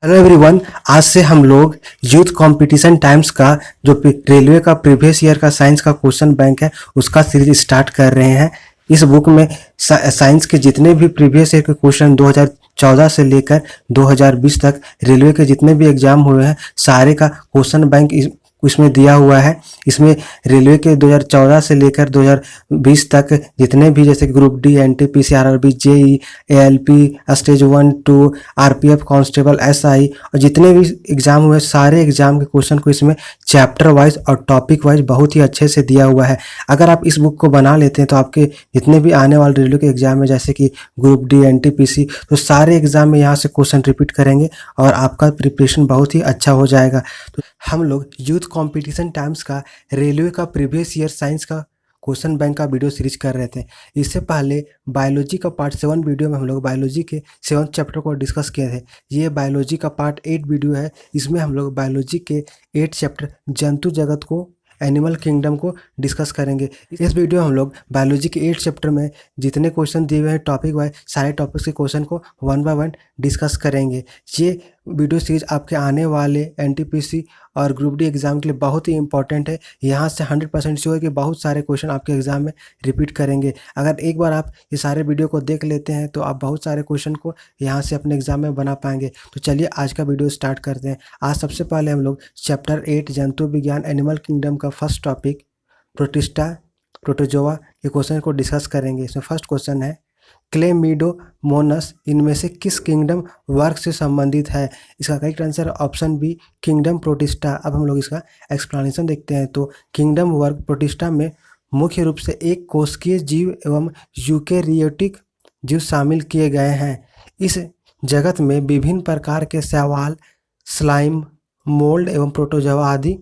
Hello everyone. आज से हम लोग यूथ कंपटीशन टाइम्स का जो रेलवे का प्रीवियस ईयर का साइंस का क्वेश्चन बैंक है उसका सीरीज स्टार्ट कर रहे हैं। इस बुक में साइंस के जितने भी प्रीवियस ईयर के क्वेश्चन 2014 से लेकर 2020 तक रेलवे के जितने भी एग्जाम हुए हैं सारे का क्वेश्चन बैंक इसमें दिया हुआ है। इसमें रेलवे के 2014 से लेकर 2020 तक जितने भी जैसे group D, NTPC, RRB, JE, ALP, stage 1-2, RPF constable, SI और जितने भी एग्जाम हुए सारे एग्जाम के क्वेश्चन को इसमें चैप्टर वाइज और टॉपिक वाइज बहुत ही अच्छे से दिया हुआ है। अगर आप इस बुक को बना लेते हैं तो आपके जितने भी आने वाले रेलवे के एग्जाम में जैसे कि ग्रुप डी, एनटीपीसी, तो सारे एग्जाम में यहाँ से क्वेश्चन रिपीट करेंगे और आपका प्रिपरेशन बहुत ही अच्छा हो जाएगा। तो हम लोग यूथ कंपटीशन टाइम्स का रेलवे का प्रीवियस ईयर साइंस का क्वेश्चन बैंक का वीडियो सीरीज कर रहे थे। इससे पहले बायोलॉजी का पार्ट 7 वीडियो में हम लोग बायोलॉजी के 7th चैप्टर को डिस्कस किए थे। ये बायोलॉजी का पार्ट 8 वीडियो है। इसमें हम लोग बायोलॉजी के 8 चैप्टर जंतु जगत को, एनिमल किंगडम को डिस्कस करेंगे। इस वीडियो में हम लोग बायोलॉजी के 8 चैप्टर में जितने क्वेश्चन दिए हुए हैं टॉपिक वाइज सारे टॉपिक्स के क्वेश्चन को 1 बाय 1 डिस्कस करेंगे। ये वीडियो सीरीज आपके आने वाले एनटीपीसी और ग्रुप डी एग्जाम के लिए बहुत ही इंपॉर्टेंट है। यहाँ से 100% श्योर है कि बहुत सारे क्वेश्चन आपके एग्जाम में रिपीट करेंगे। अगर एक बार आप ये सारे वीडियो को देख लेते हैं तो आप बहुत सारे क्वेश्चन को यहाँ से अपने एग्जाम में बना पाएंगे। तो चलिए आज का वीडियो स्टार्ट करते हैं। आज सबसे पहले हम लोग चैप्टर 8 जंतु विज्ञान एनिमल किंगडम का फर्स्ट टॉपिक प्रोटिस्टा प्रोटोजोआ के क्वेश्चन को डिस्कस करेंगे। इसमें फर्स्ट क्वेश्चन है क्लेमिडोमोनास इनमें से किस किंगडम वर्ग से संबंधित है? इसका correct answer option B kingdom Protista. अब हम लोग इसका एक्सप्लेनेशन देखते हैं। तो किंगडम वर्ग प्रोटिस्टा में मुख्य रूप से एक कोशिकीय जीव एवं यूकेरियोटिक जीव शामिल किए गए हैं। इस जगत में विभिन्न प्रकार के शैवाल, स्लाइम, मोल्ड एवं प्रोटोजोआ आदि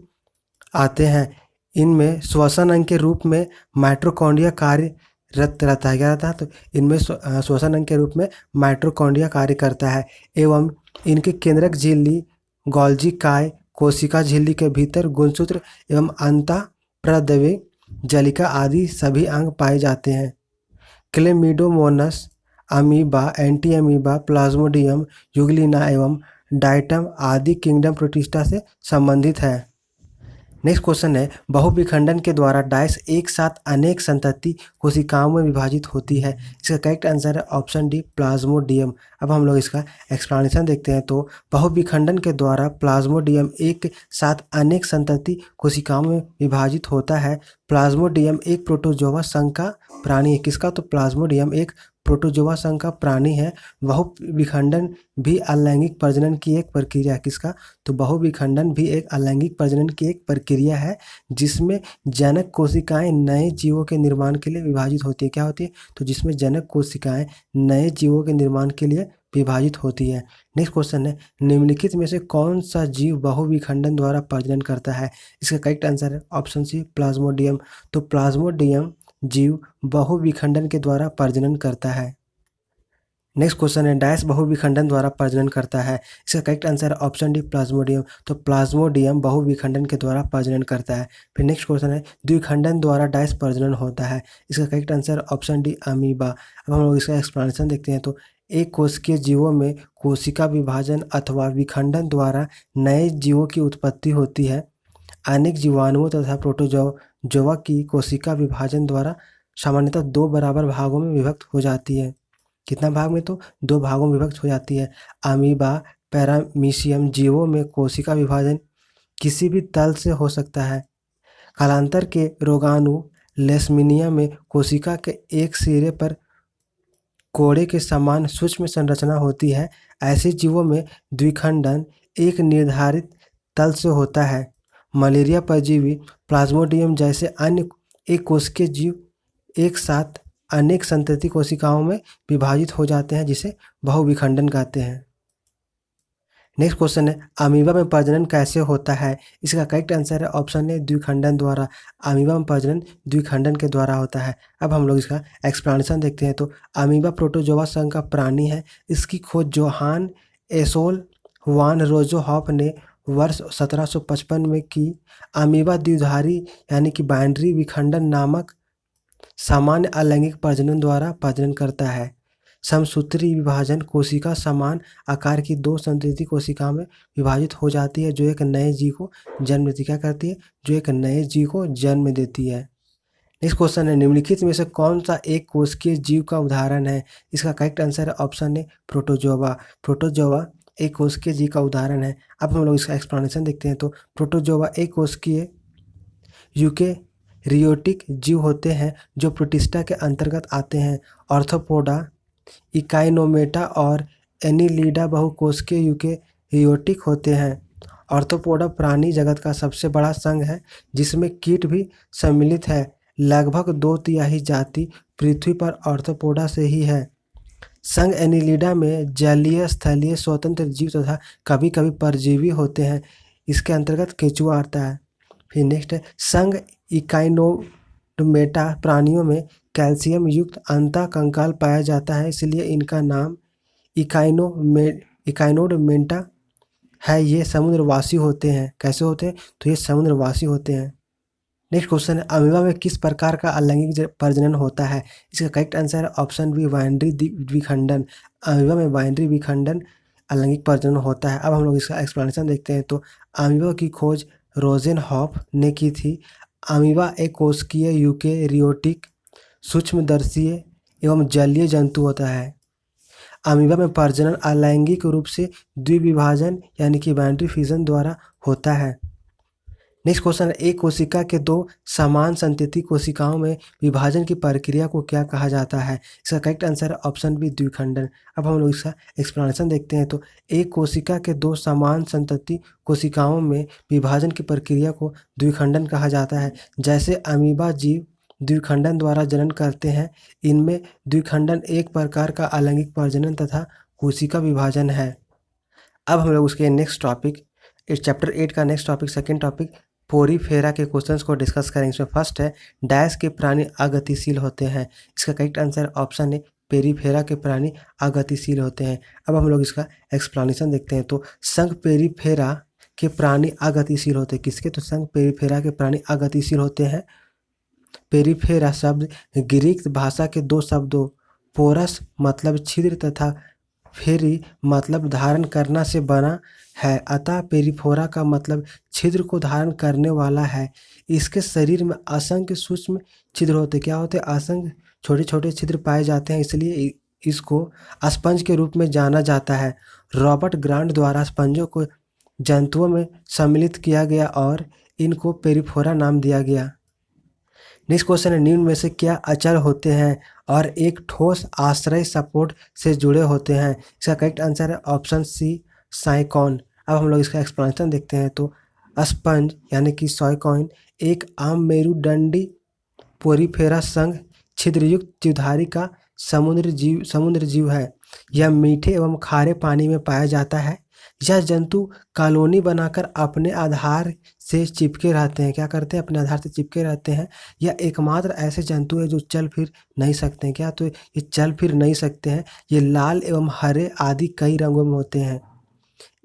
आते हैं। इनमें श्वसन अंग के रूप में माइटोकॉन्ड्रिया कार्यरत रहता है। क्या रहता है? तो इनमें श्वसन अंग के रूप में माइटोकॉन्ड्रिया कार्य करता है एवं इनके केंद्रक झिल्ली, गोल्जी काय, कोशिका झिल्ली के भीतर गुणसूत्र एवं अंतःप्रद्रव्य जलिका आदि सभी अंग पाए जाते हैं। Chlamydomonas amoeba, entamoeba, plasmodium, euglena एवं डाइटम आदि किंगडम प्रोटिस्टा से संबंधित है। नेक्स्ट क्वेश्चन है बहुविखंडन के द्वारा डायस एक साथ अनेक संतति कोशिकाओं में विभाजित होती है। इसका करेक्ट आंसर है ऑप्शन डी प्लाज्मोडियम। अब हम लोग इसका एक्सप्लेनेशन देखते हैं। तो बहुविखंडन के द्वारा प्लाज्मोडियम एक साथ अनेक संतति कोशिकाओं में विभाजित होता है। प्लाज्मोडियम एक प्रोटोजोआ संघ का प्राणी है। किसका? तो प्लाज्मोडियम एक प्रोटोजोआ संघ का प्राणी है। बहुविखंडन भी अलैंगिक प्रजनन की एक प्रक्रिया है। किसका? तो बहुविखंडन भी एक अलैंगिक प्रजनन की एक प्रक्रिया है जिसमें जनक कोशिकाएं नए जीवों के निर्माण के लिए विभाजित होती है। क्या होती है? तो जिसमें जनक कोशिकाएं नए जीवों के निर्माण के लिए विभाजित होती है। नेक्स्ट क्वेश्चन है निम्नलिखित में से कौन सा जीव बहुविखंडन द्वारा प्रजनन करता है? इसका करेक्ट आंसर है ऑप्शन सी प्लाज्मोडियम। तो प्लाज्मोडियम जीव बहुविखंडन के द्वारा प्रजनन करता है। नेक्स्ट क्वेश्चन है डैश बहुविखंडन द्वारा प्रजनन करता है। इसका correct answer option D Plasmodium. तो प्लाज्मोडियम बहुविखंडन के द्वारा प्रजनन करता है। फिर नेक्स्ट क्वेश्चन है द्विखंडन द्वारा डैश प्रजनन होता है। इसका correct answer option D amoeba. अब हम लोग इसका एक्सप्लेनेशन देखते हैं। तो एक कोशिकीय जीवों में कोशिका विभाजन अथवा विखंडन द्वारा नए जीवों की उत्पत्ति होती है। अनेक जीवाणुओं तथा प्रोटोजोआ की कोशिका विभाजन द्वारा सामान्यतः 2 बराबर भागों में विभक्त हो जाती है। कितना भाग में? तो 2 भागों में विभक्त हो जाती है। अमीबा पैरामीशियम जीवों में कोशिका विभाजन किसी भी तल से हो सकता है। कालांतर के रोगाणु लेशमिनिया में कोशिका के एक सिरे पर कोड़े के समान सूक्ष्म संरचना होती है। ऐसे जीवों में द्विखंडन एक निर्धारित तल से होता है। मलेरिया परजीवी, प्लाज्मोडियम जैसे अन्य एक कोशिकीय जीव एक साथ अनेक संतति कोशिकाओं में विभाजित हो जाते हैं जिसे बहुविखंडन कहते हैं। नेक्स्ट क्वेश्चन है अमीबा में प्रजनन कैसे होता है? इसका करेक्ट आंसर है ऑप्शन ए द्विखंडन द्वारा। अमीबा में प्रजनन द्विखंडन के द्वारा होता है। अब हम लोग इसका एक्सप्लेनेशन देखते हैं। तो अमीबा प्रोटोजोआ संघ का प्राणी है। इसकी खोज जोहान एसोल वान रोजोहॉफ ने वर्ष 1755 में की। अमीबा द्विधारी यानी कि बाइनरी विखंडन नामक सामान्य अलैंगिक प्रजनन द्वारा प्रजनन करता है। समसूत्री विभाजन कोशिका समान आकार की दो संतति कोशिकाओं में विभाजित हो जाती है, जो एक नए जीव को जन्म देती है। क्या करती है? जो एक नए जीव को जन्म देती है। नेक्स्ट क्वेश्चन है, निम्नलिखित में से कौन सा एक कोशिकीय जीव का उदाहरण है? इसका करेक्ट आंसर है ऑप्शन ए प्रोटोजोआ। प्रोटोजोआ एक कोशिकीय जीव का उदाहरण है। अब हम लोग इसका एक्सप्लेनेशन देखते हैं। तो प्रोटोजोआ एक कोशिकीय यूकेरियोटिक जीव होते हैं जो प्रोटिस्टा के अंतर्गत आते हैं। ऑर्थोपोडा, इकाइनोमेटा और एनिलीडा बहुकोशिकीय यूकेरियोटिक होते हैं। ऑर्थोपोडा प्राणी जगत का सबसे बड़ा संघ है जिसमें कीट भी सम्मिलित है। लगभग 2/3 जाति पृथ्वी पर ऑर्थोपोडा से ही है। संघ एनिलिडा में जलीय, स्थलीय, स्वतंत्र जीव तथा कभी कभी परजीवी होते हैं। इसके अंतर्गत केचुआ आता है। फिर नेक्स्ट है, संघ इकाइनोमेटा प्राणियों में कैल्शियम युक्त अंतःकंकाल पाया जाता है, इसलिए इनका नाम इकाइनोडमेंटा है। ये समुद्रवासी होते हैं। कैसे होते हैं? तो ये समुद्रवासी होते हैं। नेक्स्ट क्वेश्चन है, अमीबा में किस प्रकार का अलैंगिक प्रजनन होता है? इसका करेक्ट आंसर है ऑप्शन बी बाइनरी विखंडन। अमीबा में बाइनरी विखंडन अलैंगिक प्रजनन होता है। अब हम लोग इसका एक्सप्लेनेशन देखते हैं। तो अमीबा की खोज रोजेनहॉफ ने की थी। अमीबा एक कोशिकीय यूकेरियोटिक सूक्ष्मदर्शीय एवं जलीय जंतु होता है। अमीबा में प्रजनन अलैंगिक रूप से द्विविभाजन यानी कि बाइनरी फिजन द्वारा होता है। नेक्स्ट क्वेश्चन है, एक कोशिका के दो समान संतति कोशिकाओं में विभाजन की प्रक्रिया को क्या कहा जाता है? इसका करेक्ट आंसर है ऑप्शन बी द्विखंडन। अब हम लोग इसका एक्सप्लेनेशन देखते हैं। तो एक कोशिका के दो समान संतति कोशिकाओं में विभाजन की प्रक्रिया को द्विखंडन कहा जाता है। जैसे अमीबा जीव द्विखंडन द्वारा जनन करते हैं, इनमें द्विखंडन एक प्रकार का अलैंगिक प्रजनन तथा कोशिका विभाजन है। अब हम लोग उसके नेक्स्ट टॉपिक, इस चैप्टर 8 का next topic, second topic Porifera के क्वेश्चंस को डिस्कस करेंगे। इसमें फर्स्ट है, डैश के प्राणी अगतिशील होते हैं। इसका करेक्ट आंसर ऑप्शन है पेरीफेरा के प्राणी अगतिशील होते हैं। अब हम लोग इसका एक्सप्लेनेशन देखते हैं। तो संघ पेरीफेरा के प्राणी अगतिशील होते हैं। किसके? तो संघ पेरीफेरा के प्राणी अगतिशील होते हैं। पेरीफेरा शब्द ग्रीक भाषा के दो शब्दों पोरस मतलब छिद्र तथा फेरी मतलब धारण करना से बना है, अतः पेरीफोरा का मतलब छिद्र को धारण करने वाला है। इसके शरीर में असंख्य सूक्ष्म छिद्र होते। क्या होते? असंख्य छोटे छोटे छिद्र पाए जाते हैं, इसलिए इसको स्पंज के रूप में जाना जाता है। रॉबर्ट ग्रांट द्वारा स्पंजों को जंतुओं में सम्मिलित किया गया और इनको पेरीफोरा नाम दिया गया। नेक्स्ट क्वेश्चन है, निम्न में से क्या अचल होते हैं और एक ठोस आश्रय सपोर्ट से जुड़े होते हैं? इसका करेक्ट आंसर है ऑप्शन सी साइकॉन। अब हम लोग इसका एक्सप्लेनेशन देखते हैं। तो स्पंज यानी कि साइकॉन एक आम मेरुदंडी पोरीफेरा संघ छिद्रयुक्त जीवधारी का समुद्र जीव है। यह मीठे एवं खारे पानी में पाया जाता है। यह जंतु कॉलोनी बनाकर अपने आधार से चिपके रहते हैं। क्या करते हैं? अपने आधार से चिपके रहते हैं। यह एकमात्र ऐसे जंतु है जो चल फिर नहीं सकते हैं। क्या? तो ये चल फिर नहीं सकते हैं। ये लाल एवं हरे आदि कई रंगों में होते हैं।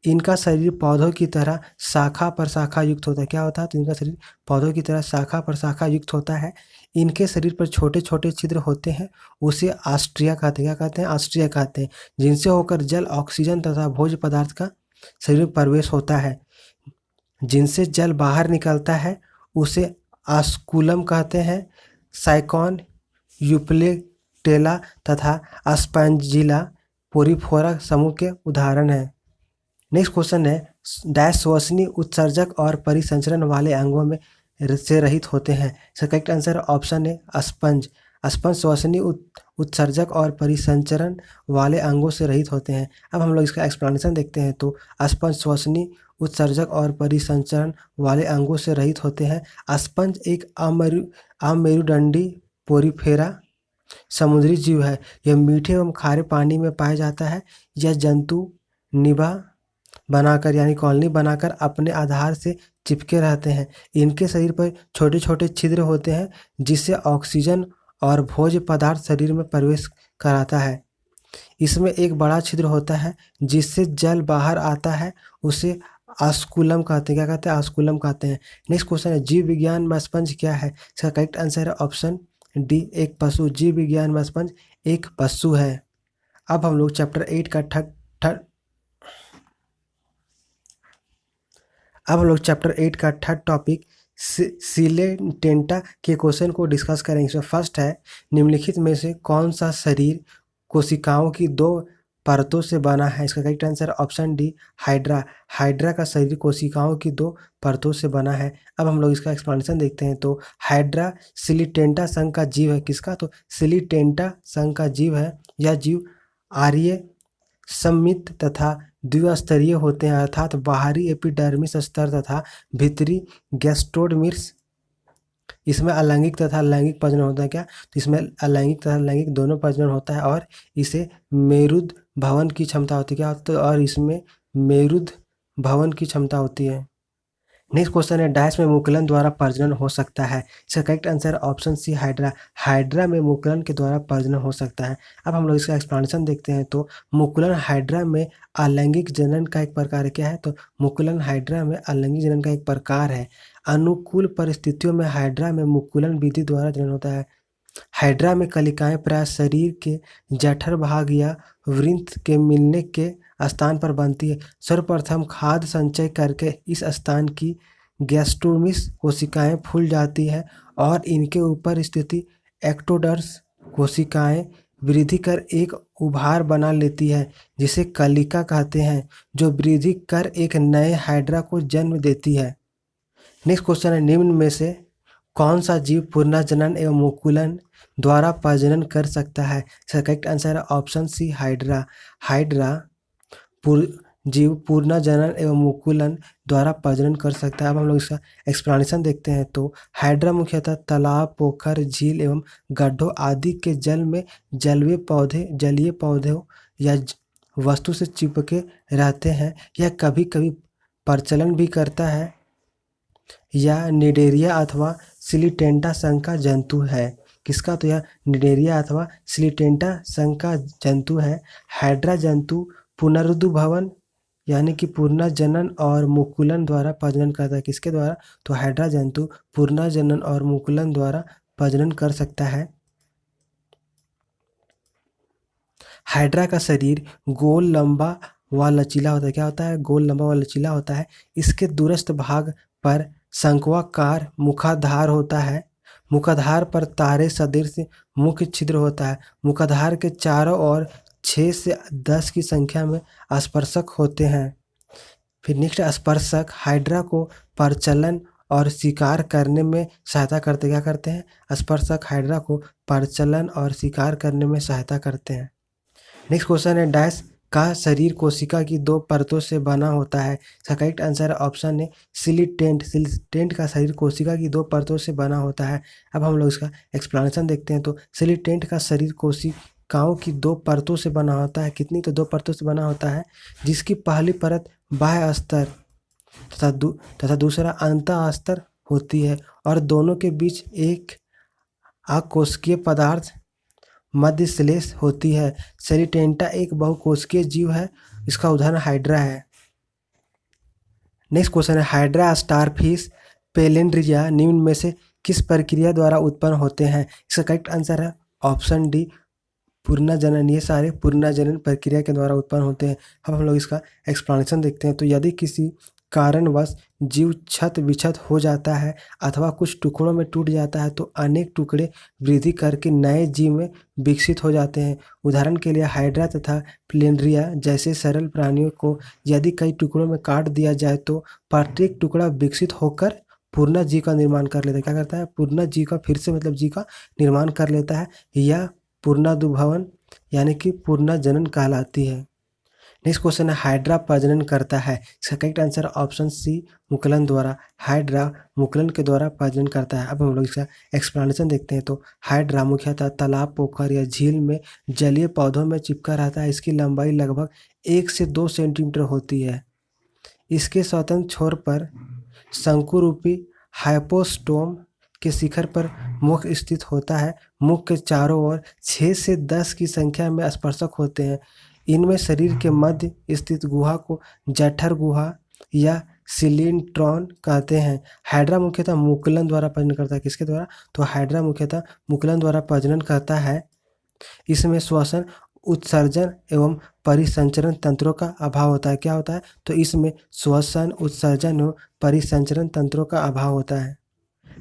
इनका शरीर पौधों की तरह शाखा प्रशाखा युक्त होता है। क्या होता है? तो इनका शरीर पौधों की तरह शाखा प्रशाखा युक्त होता है। इनके शरीर पर छोटे छोटे छिद्र होते हैं, उसे ऑस्ट्रिया कहते हैं। क्या कहते हैं? ऑस्ट्रिया कहते हैं, जिनसे होकर जल, ऑक्सीजन तथा भोज्य पदार्थ का शरीर में प्रवेश होता है। जिनसे जल बाहर निकलता है उसे आस्कुलम कहते हैं। साइकॉन, यूप्लेटेला तथा स्पंजिला पोरीफोरा समूह के उदाहरण हैं। नेक्स्ट क्वेश्चन है, डैश श्वसनीय उत्सर्जक और परिसंचरण वाले अंगों में से रहित होते हैं? इसका करेक्ट आंसर ऑप्शन है स्पंज। स्पंज श्वसनीय उत्सर्जक और परिसंचरण वाले अंगों से रहित होते हैं। अब हम लोग इसका एक्सप्लेनेशन देखते हैं। तो स्पंज श्वसनीय उत्सर्जक और परिसंचरण वाले अंगों से रहित होते हैं। स्पंज एक अमेरुदंडी पोरीफेरा समुद्री जीव है। यह मीठे एवं खारे पानी में पाया जाता है। यह जंतु निभा बनाकर यानी कॉलोनी बनाकर अपने आधार से चिपके रहते हैं। इनके शरीर पर छोटे छोटे छिद्र होते हैं, जिससे ऑक्सीजन और भोज्य पदार्थ शरीर में प्रवेश कराता है। इसमें एक बड़ा छिद्र होता है जिससे जल बाहर आता है, उसे आस्कुलम कहते हैं। क्या कहते हैं? आस्कुलम कहते हैं। नेक्स्ट क्वेश्चन है, जीव विज्ञान में स्पंज क्या है? इसका करेक्ट आंसर है ऑप्शन डी एक पशु। जीव विज्ञान में स्पंज एक पशु है। अब हम लोग चैप्टर 8 का थर्ड टॉपिक सिलेंटेंटा के क्वेश्चन को डिस्कस करेंगे। इसमें फर्स्ट है, निम्नलिखित में से कौन सा शरीर कोशिकाओं की दो परतों से बना है? इसका correct answer option D, hydra. Hydra का शरीर कोशिकाओं की दो परतों से बना है। अब हम लोग इसका एक्सप्लेनेशन देखते हैं। तो हाइड्रा सिलिटेंटा संघ का जीव है। किसका? तो सिलिटेंटा संघ का जीव है। यह जीव आर्य सममित तथा द्विस्तरीय होते हैं, अर्थात बाहरी एपिडर्मिस स्तर तथा भीतरी गैस्ट्रोडर्मिस। इसमें अलैंगिक तथा लैंगिक प्रजनन होता है। क्या? तो इसमें अलैंगिक तथा लैंगिक दोनों प्रजनन होता है और इसे मेरुद भवन की क्षमता होती है। क्या? तो और इसमें मेरुद भवन की क्षमता होती है। नेक्स्ट क्वेश्चन है, डैश में मुकुलन द्वारा प्रजनन हो सकता है? इसका correct answer option C, hydra. Hydra में मुकुलन के द्वारा प्रजनन हो सकता है। अब हम लोग इसका एक्सप्लेनेशन देखते हैं। तो मुकुलन हाइड्रा में अलैंगिक जनन का एक प्रकार क्या है? तो मुकुलन हाइड्रा में अलैंगिक जनन का एक प्रकार है। अनुकूल परिस्थितियों में हाइड्रा में मुकुलन विधि द्वारा जनन होता है। हाइड्रा में कलिकाएं प्राय शरीर के जठर भाग या वृंत के मिलने के स्थान पर बनती है। सर्वप्रथम खाद्य संचय करके इस स्थान की गैस्ट्रोमिस कोशिकाएं फूल जाती है और इनके ऊपर स्थित एक्टोडर्स कोशिकाएं वृद्धि कर एक उभार बना लेती है जिसे कलिका कहते हैं, जो वृद्धि कर एक नए हाइड्रा को जन्म देती है। नेक्स्ट क्वेश्चन है, निम्न में से कौन सा जीव पुनर्जनन एवं मुकुलन द्वारा प्रजनन कर सकता है? इसका करेक्ट आंसर है ऑप्शन सी, हाइड्रा। हाइड्रा जीव पुनर्जनन एवं मुकुलन द्वारा प्रजनन कर सकता है। अब हम लोग इसका एक्सप्लेनेशन देखते हैं। तो हाइड्रा मुख्यतः तालाब, पोखर, झील एवं गड्ढों आदि के जल में जलीय पौधों या वस्तु से चिपके रहते हैं। यह कभी कभी प्रचलन भी करता है या निडेरिया अथवा सिलिटेंटा संघ का जंतु है। किसका? तो यह निडेरिया अथवा सिलिटेंटा संघ का जंतु है। हाइड्रा जंतु पुनरुद्भवन यानी कि पुनर्जनन और मुकुलन द्वारा प्रजनन करता है। किसके द्वारा? तो हाइड्रा जंतु पुनर्जनन और मुकुलन द्वारा प्रजनन कर सकता है। हाइड्रा का शरीर गोल, लंबा व लचीला होता है। क्या होता है? गोल, लंबा व लचीला होता है। इसके दूरस्थ भाग पर शंक्वाकार मुखाधार होता है। मुखाधार पर तारे सदृश मुख्य छिद्र होता है। मुखाधार के चारों ओर 6 से 10 की संख्या में स्पर्शक होते हैं। फिर नेक्स्ट, स्पर्शक हाइड्रा को प्रचलन और शिकार करने में सहायता करते। क्या करते हैं? स्पर्शक हाइड्रा को प्रचलन और शिकार करने में सहायता करते हैं। नेक्स्ट क्वेश्चन है, डैश का शरीर कोशिका की दो परतों से बना होता है? इसका करेक्ट आंसर है ऑप्शन ए, सिलिटेंट। सिलिटेंट का शरीर कोशिका की दो परतों से बना होता है। अब हम लोग इसका एक्सप्लेनेशन देखते हैं। तो सिलिटेंट का शरीर कोशिकाओं की दो परतों से बना होता है। कितनी? तो दो परतों से बना होता है, जिसकी पहली परत बाह्य स्तर तथा दूसरा अंतः स्तर होती है और दोनों के बीच एक अकोशिकीय पदार्थ मध्य श्लेष होती है। सेलिटेंटा एक बहुकोशिकीय जीव है। इसका उदाहरण हाइड्रा है। नेक्स्ट क्वेश्चन है, हाइड्रा, स्टारफिश, पेलेंड्रिया निम्न में से किस प्रक्रिया द्वारा उत्पन्न होते हैं? इसका करेक्ट आंसर है ऑप्शन डी, पुनर्जनन। ये सारे पुनर्जनन प्रक्रिया के द्वारा उत्पन्न होते हैं। अब हम लोग इसका एक्सप्लेनेशन देखते हैं। तो यदि किसी कारणवश जीव क्षत विक्षत हो जाता है अथवा कुछ टुकड़ों में टूट जाता है तो अनेक टुकड़े वृद्धि करके नए जीव में विकसित हो जाते हैं। उदाहरण के लिए हाइड्रा तथा प्लेंड्रिया जैसे सरल प्राणियों को यदि कई टुकड़ों में काट दिया जाए तो प्रत्येक टुकड़ा विकसित होकर पूर्ण जीव का निर्माण कर लेता है। क्या करता है? पूर्ण जीव का फिर से मतलब जीव का निर्माण कर लेता है। यह पुनरुद्भवन यानी कि पुनर्जनन कहलाती है। नेक्स्ट क्वेश्चन है, हाइड्रा प्रजनन करता है? इसका करेक्ट आंसर ऑप्शन सी, मुकुलन द्वारा। हाइड्रा मुकुलन के द्वारा प्रजनन करता है। अब हम लोग इसका एक्सप्लेनेशन देखते हैं। तो हाइड्रा मुख्यतः तालाब, पोखर या झील में जलीय पौधों में चिपका रहता है। इसकी लंबाई लगभग 1 से 2 सेंटीमीटर होती है। इसके स्वतंत्र छोर पर शंकुरूपी हाइपोस्टोम के शिखर पर मुख स्थित होता है। मुख के चारों ओर 6 से 10 की संख्या में स्पर्शक होते हैं। इनमें शरीर के मध्य स्थित गुहा को जठर गुहा या सिलिंट्रॉन कहते हैं। हाइड्रा मुख्यतः मुकुलन द्वारा प्रजनन करता है। किसके द्वारा? तो हाइड्रा मुख्यतः मुकुलन द्वारा प्रजनन करता है। इसमें श्वसन उत्सर्जन एवं परिसंचरण तंत्रों का अभाव होता है। क्या होता है? तो इसमें श्वसन, उत्सर्जन एवं परिसंचरण तंत्रों का अभाव होता है।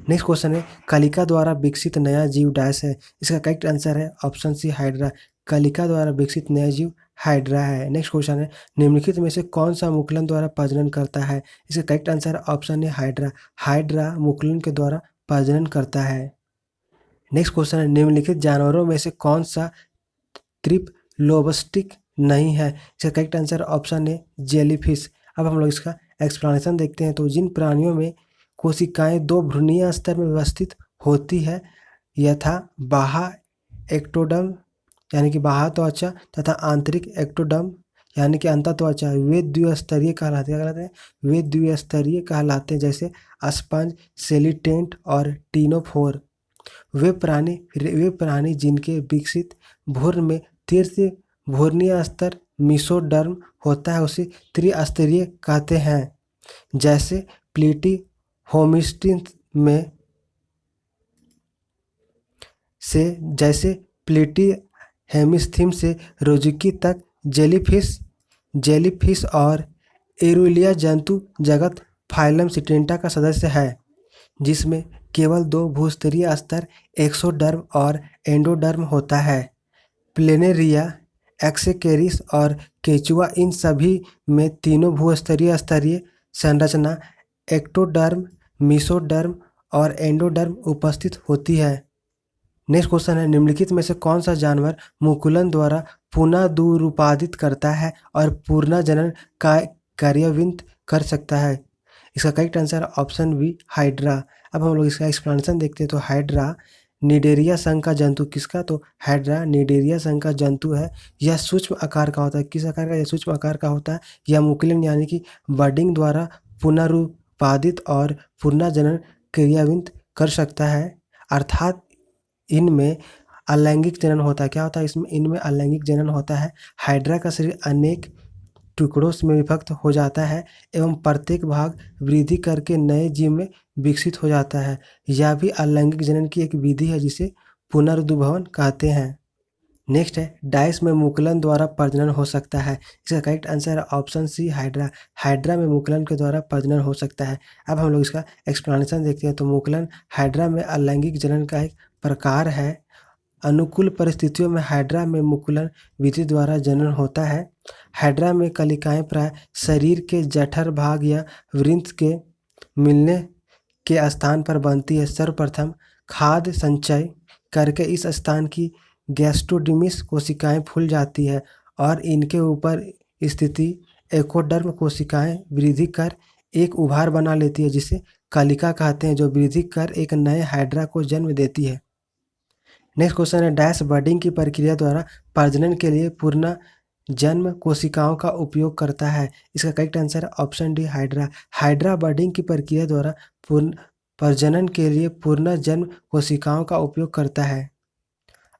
नेक्स्ट क्वेश्चन है, कलिका द्वारा विकसित नया जीव डैश है। इसका करेक्ट आंसर है ऑप्शन सी, हाइड्रा। कलिका द्वारा विकसित नया जीव हाइड्रा है। नेक्स्ट क्वेश्चन है, निम्नलिखित में से कौन सा मुकुलन द्वारा प्रजनन करता है। इसका करेक्ट आंसर है ऑप्शन ए, हाइड्रा। हाइड्रा मुकुलन के द्वारा प्रजनन करता है। नेक्स्ट क्वेश्चन है, निम्नलिखित जानवरों में से कौन सा त्रिपलोबस्टिक नहीं है। इसका correct answer option A, jellyfish. अब हम लोग इसका एक्सप्लेनेशन देखते हैं। तो जिन प्राणियों में कोशिकाएं दो भ्रूणीय स्तर में व्यवस्थित होती है यथा बाह्य एक्टोडर्म यानी कि बाह्य त्वचा तथा आंतरिक एक्टोडर्म यानी कि अंतःत्वचा, वे द्विस्तरीय कहलाते हैं। वे द्विस्तरीय कहलाते हैं, जैसे स्पंज, सेलिटेंट और टीनोफोर। वे प्राणी जिनके विकसित भ्रूण में तृतीय भ्रूणीय स्तर मेसोडर्म होता है उसे त्रिस्तरीय कहते हैं। जैसे प्लेटीहेमिस्थीम से रोजुकी तक जेलीफिश और एरुलिया जंतु जगत फाइलम सिटेंटा का सदस्य है, जिसमें केवल दो भूस्तरीय स्तर एक्सोडर्म और एंडोडर्म होता है। प्लेनेरिया, एक्सेकेरिस और केचुआ, इन सभी में तीनों भूस्तरीय स्तरीय संरचना एक्टोडर्म, मेसोडर्म और एंडोडर्म उपस्थित होती है। नेक्स्ट क्वेश्चन है, निम्नलिखित में से कौन सा जानवर मुकुलन द्वारा पुनः दुरुत्पादित करता है और पुनर्जनन का कार्यान्वित कर सकता है। इसका correct answer option B, hydra. अब हम लोग इसका एक्सप्लेनेशन देखते हैं। तो हाइड्रा निडेरिया संघ का जंतु, किसका? तो हाइड्रा निडेरिया संघ का जंतु है। यह सूक्ष्म आकार का होता है। किस आकार का? यह सूक्ष्म आकार का होता है। यह मुकुलन यानी कि बडिंग द्वारा पुनरुत्पादित और पुनर्जनन क्रियान्वित कर सकता है, अर्थात इनमें अलैंगिक जनन होता है। क्या होता है? इनमें अलैंगिक जनन होता है। हाइड्रा का शरीर अनेक टुकड़ों में विभक्त हो जाता है एवं प्रत्येक भाग वृद्धि करके नए जीव में विकसित हो जाता है। यह भी अलैंगिक जनन की एक विधि है जिसे पुनरुद्भवन कहते हैं। नेक्स्ट है, डाइस में मुकुलन द्वारा प्रजनन हो सकता है। इसका करेक्ट आंसर है ऑप्शन सी, हाइड्रा। हाइड्रा में मुकुलन के द्वारा प्रजनन हो सकता है। अब हम लोग इसका एक्सप्लेनेशन देखते हैं। तो मुकुलन हाइड्रा में अलैंगिक जनन का एक प्रकार है। अनुकूल परिस्थितियों में हाइड्रा में मुकुलन विधि द्वारा जनन होता है। हाइड्रा में कलिकाएं प्राय शरीर के जठर भाग या वृंत के मिलने के स्थान पर बनती है। सर्वप्रथम खाद्य संचय करके इस स्थान की गैस्ट्रोडर्मिस कोशिकाएं फूल जाती है और इनके ऊपर स्थिति एकोडर्म कोशिकाएं वृद्धि कर एक उभार बना लेती है, जिसे कलिका कहते हैं, जो वृद्धि कर एक नए हाइड्रा को जन्म देती है। नेक्स्ट क्वेश्चन है, डैश बडिंग की प्रक्रिया द्वारा प्रजनन के लिए पूर्ण जन्म कोशिकाओं का उपयोग करता है। इसका करेक्ट आंसर है option D, hydra. Hydra budding की प्रक्रिया द्वारा प्रजनन के लिए पूर्ण जन्म कोशिकाओं का उपयोग करता है।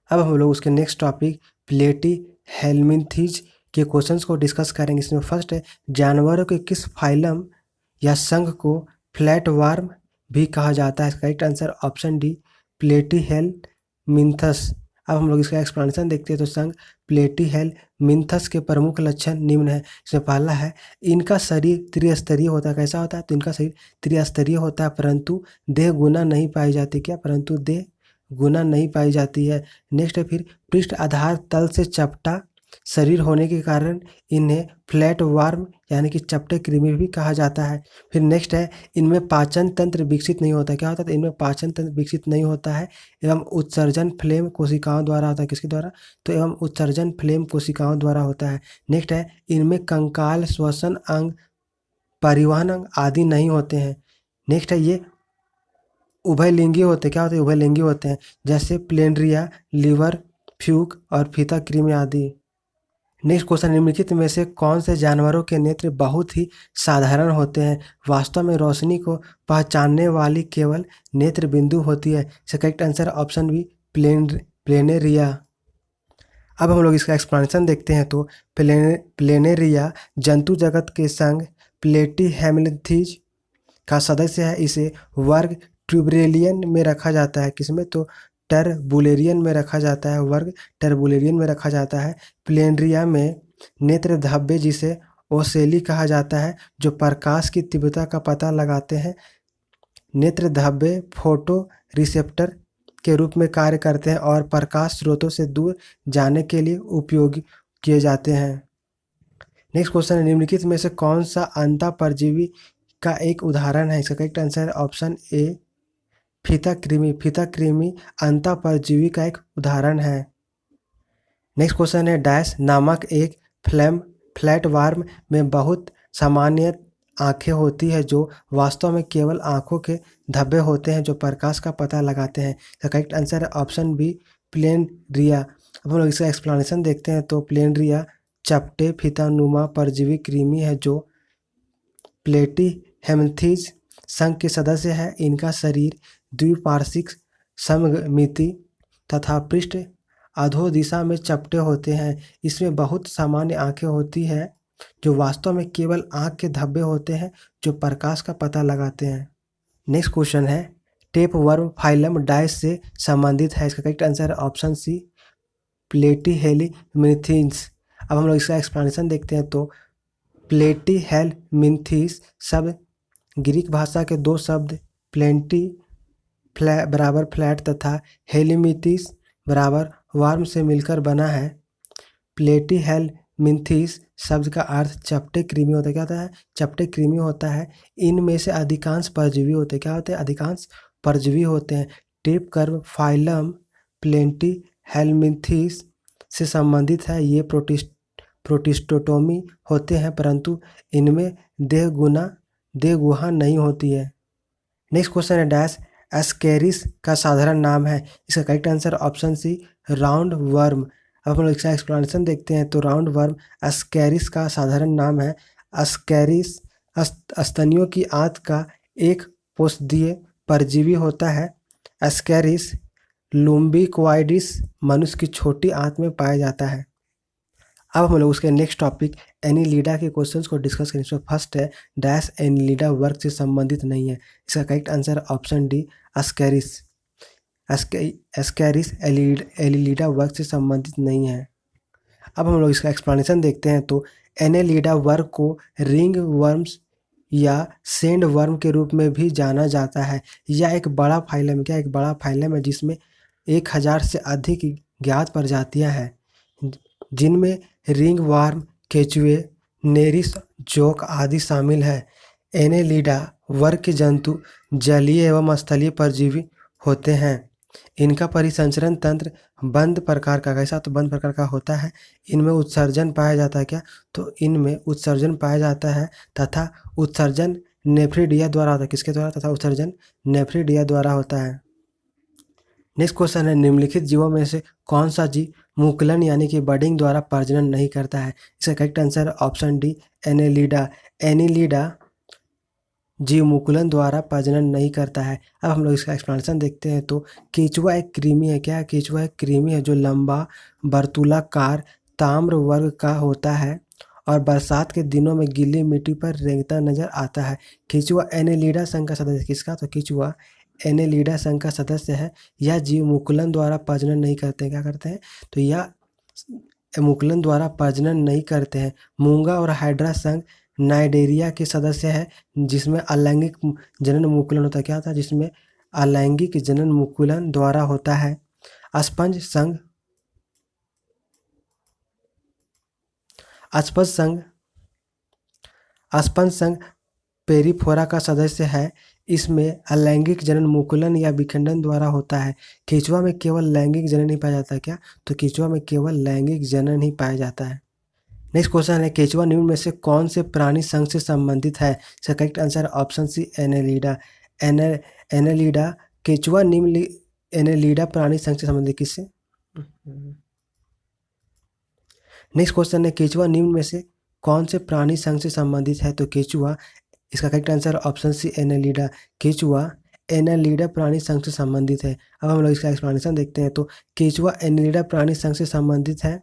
अब हम लोग उसके नेक्स्ट टॉपिक प्लेटीहेल्मिन्थीज के क्वेश्चंस को डिस्कस करेंगे। इसमें फर्स्ट है, जानवरों के किस फाइलम या संघ को फ्लैटवर्म भी कहा जाता है। Correct answer option D, platyhelminthes. अब हम लोग इसका एक्सप्लेनेशन देखते हैं। तो संघ प्लेटीहेल्मिन्थस के प्रमुख लक्षण निम्न है। इसमें पहला है, इनका शरीर त्रिस्तरीय होता है। कैसा होता है? तो इनका शरीर त्रिस्तरीय होता है, परंतु देह गुना नहीं पाई जाती। क्या? परंतु देह गुना नहीं पाई जाती है। नेक्स्ट है, फिर पृष्ठ आधार तल से चपटा शरीर होने के कारण इन्हें फ्लैट वार्म यानी कि चपटे कृमि भी कहा जाता है। फिर नेक्स्ट है, इनमें पाचन तंत्र विकसित नहीं होता। क्या होता है? तो इनमें पाचन तंत्र विकसित नहीं होता है एवं उत्सर्जन फ्लेम कोशिकाओं द्वारा होता है। किसके द्वारा? तो एवं उत्सर्जन फ्लेम कोशिकाओं द्वारा होता है। नेक्स्ट है, इनमें कंकाल, श्वसन अंग, परिवहन अंग आदि नहीं होते हैं। नेक्स्ट है, ये उभयलिंगी होते हैं। क्या होते हैं? उभयलिंगी होते हैं, जैसे प्लेनरिया, लीवर, फ्यूक और फीता कृमि आदि। नेक्स्ट क्वेश्चन, निम्नलिखित में से कौन से जानवरों के नेत्र बहुत ही साधारण होते हैं? वास्तव में रोशनी को पहचानने वाली केवल नेत्र बिंदु होती है। इसका correct answer option B, planaria. अब हम लोग इसका एक्सप्लेनेशन देखते हैं। तो प्लेनेरिया जंतु जगत के संघ प्लेटीहेल्मिन्थीज का सदस्य है। इसे वर्ग ट्यूबरेलियन में रखा जाता है। किसमें? तो टर्बुलेरियन में रखा जाता है, वर्ग टर्बुलेरियन में रखा जाता है। प्लेनरिया में नेत्र धब्बे जिसे ओसेली कहा जाता है, जो प्रकाश की तीव्रता का पता लगाते हैं। नेत्र धब्बे फोटो रिसेप्टर के रूप में कार्य करते हैं और प्रकाश स्रोतों से दूर जाने के लिए उपयोग किए जाते हैं। नेक्स्ट क्वेश्चन है, निम्नलिखित में से कौन सा अंतः परजीवी का एक उदाहरण है? इसका करेक्ट आंसर है ऑप्शन ए फीता कृमि। फीता कृमि अंतः परजीवी का एक उदाहरण है। नेक्स्ट क्वेश्चन है, डैश नामक एक फ्लैट वार्म में बहुत सामान्य आंखें होती है जो वास्तव में केवल आंखों के धब्बे होते हैं जो प्रकाश का पता लगाते हैं। इसका करेक्ट आंसर है ऑप्शन बी प्लेनरिया। अब हम लोग इसका एक्सप्लेनेशन देखते हैं तो प्लेनरिया चपटे फीतानुमा परजीवी कृमि है जो प्लेटीहेल्मिंथीज संघ के सदस्य है। इनका शरीर द्विपार्श्विक सममिति तथा पृष्ठ अधोदिशा में चपटे होते हैं। इसमें बहुत सामान्य आंखें होती है जो वास्तव में केवल आंख के धब्बे होते हैं जो प्रकाश का पता लगाते हैं। नेक्स्ट क्वेश्चन है, टेप वर्म फाइलम डाइस से संबंधित है। इसका करेक्ट आंसर है ऑप्शन सी प्लेटीहेल्मिंथीज। अब हम लोग इसका एक्सप्लेनेशन देखते हैं तो प्लेटीहेल्मिंथीज शब्द ग्रीक भाषा के दो शब्द प्लेंटी बराबर फ्लैट तथा हेलिमिथिस बराबर वार्म से मिलकर बना है। प्लेटीहेल्मिंथीस शब्द का अर्थ चपटे कृमि होता है। क्या होता है? चपटे कृमि होता है। इनमें से अधिकांश परजीवी होते हैं। क्या होते हैं? अधिकांश परजीवी होते हैं। टेप कर्व फाइलम प्लेटीहेल्मिंथीस से संबंधित है। ये प्रोटिस्टोटोमी होते हैं परंतु इनमें देह गुहा नहीं होती है। नेक्स्ट क्वेश्चन है, डैश एस्केरिस का साधारण नाम है। इसका correct answer option C round worm. अब हम लोग इसका एक्सप्लेनेशन देखते हैं तो राउंड वर्म एस्केरिस का साधारण नाम है। एस्केरिस स्तनियों की आंत का एक पोषदीय परजीवी होता है। एस्केरिस लुम्बिक्वाइडिस मनुष्य की छोटी आंत में पाया जाता है। अब हम लोग उसके नेक्स्ट टॉपिक एनिलिडा के क्वेश्चंस को डिस्कस करें। इसमें फर्स्ट है, डैश एनिलिडा वर्ग से संबंधित नहीं है। इसका correct answer option D Ascaris. Ascaris Annelida वर्ग से संबंधित नहीं है। अब हम लोग इसका एक्सप्लेनेशन देखते हैं तो एनिलिडा वर्ग को रिंग वर्म्स या सैंड वर्म के रूप में भी जाना जाता है। यह एक बड़ा फाइलम एक बड़ा फाइलम है जिसमें 1000 से अधिक ज्ञात प्रजातियां हैं जिनमें रिंग वर्म, केचुए, नेरिस, जोक आदि शामिल है। एनेलिडा वर्ग के जंतु जलीय एवं स्थलीय परजीवी होते हैं। इनका परिसंचरण तंत्र बंद प्रकार का कैसा तो बंद प्रकार का होता है। इनमें उत्सर्जन पाया जाता है। क्या तो इनमें उत्सर्जन पाया जाता है तथा उत्सर्जन नेफ्रिडिया द्वारा होता है। किसके द्वारा? तथा उत्सर्जन नेफ्रिडिया द्वारा होता है। नेक्स्ट क्वेश्चन है, निम्नलिखित जीवों में से कौन सा जीव मुकुलन यानी कि बडिंग द्वारा प्रजनन नहीं करता है? इसका correct answer option D Annelida. Annelida जीव मुकुलन द्वारा प्रजनन नहीं करता है। अब हम लोग इसका एक्सप्लेनेशन देखते हैं तो केचुआ एक कृमि है। क्या है? केचुआ एक कृमि है जो लंबा वर्तुलाकार ताम्र वर्ग का होता है और बरसात के दिनों में गीली मिट्टी पर रेंगता नजर आता है। केचुआ एनिलिडा संघ का सदस्य। किसका? तो केचुआ एनेलिडा संघ का सदस्य है। यह जीव मुकुलन द्वारा प्रजनन नहीं करते हैं। क्या करते हैं? तो यह मुकुलन द्वारा प्रजनन नहीं करते हैं। मूंगा और हाइड्रा संघ नाइडेरिया के सदस्य है जिसमें अलैंगिक जनन मुकुलन होता है। क्या होता है? जिसमें अलैंगिक जनन मुकुलन द्वारा होता है। अस्पंज संघ पेरिफोरा का सदस्य है। इसमें अलैंगिक जनन मुकुलन या विखंडन द्वारा होता है। केचुआ में केवल लैंगिक जनन ही पाया जाता है। क्या तो केचुआ में केवल लैंगिक जनन ही पाया जाता है। नेक्स्ट क्वेश्चन है, केचुआ निम्न में से कौन से प्राणी संघ से संबंधित है? इसका correct answer option C annelida. Annelida केचुआ निम्न एनेलिडा प्राणी संघ से संबंधित किससे? नेक्स्ट क्वेश्चन है, केचुआ निम्न में से कौन से प्राणी संघ से संबंधित है? तो केचुआ, इसका correct answer option C annelida. केचुआ एनेलिडा प्राणी संघ से संबंधित है। अब हम लोग इसका एक्सप्लेनेशन देखते हैं तो केचुआ एनेलिडा प्राणी संघ से संबंधित है।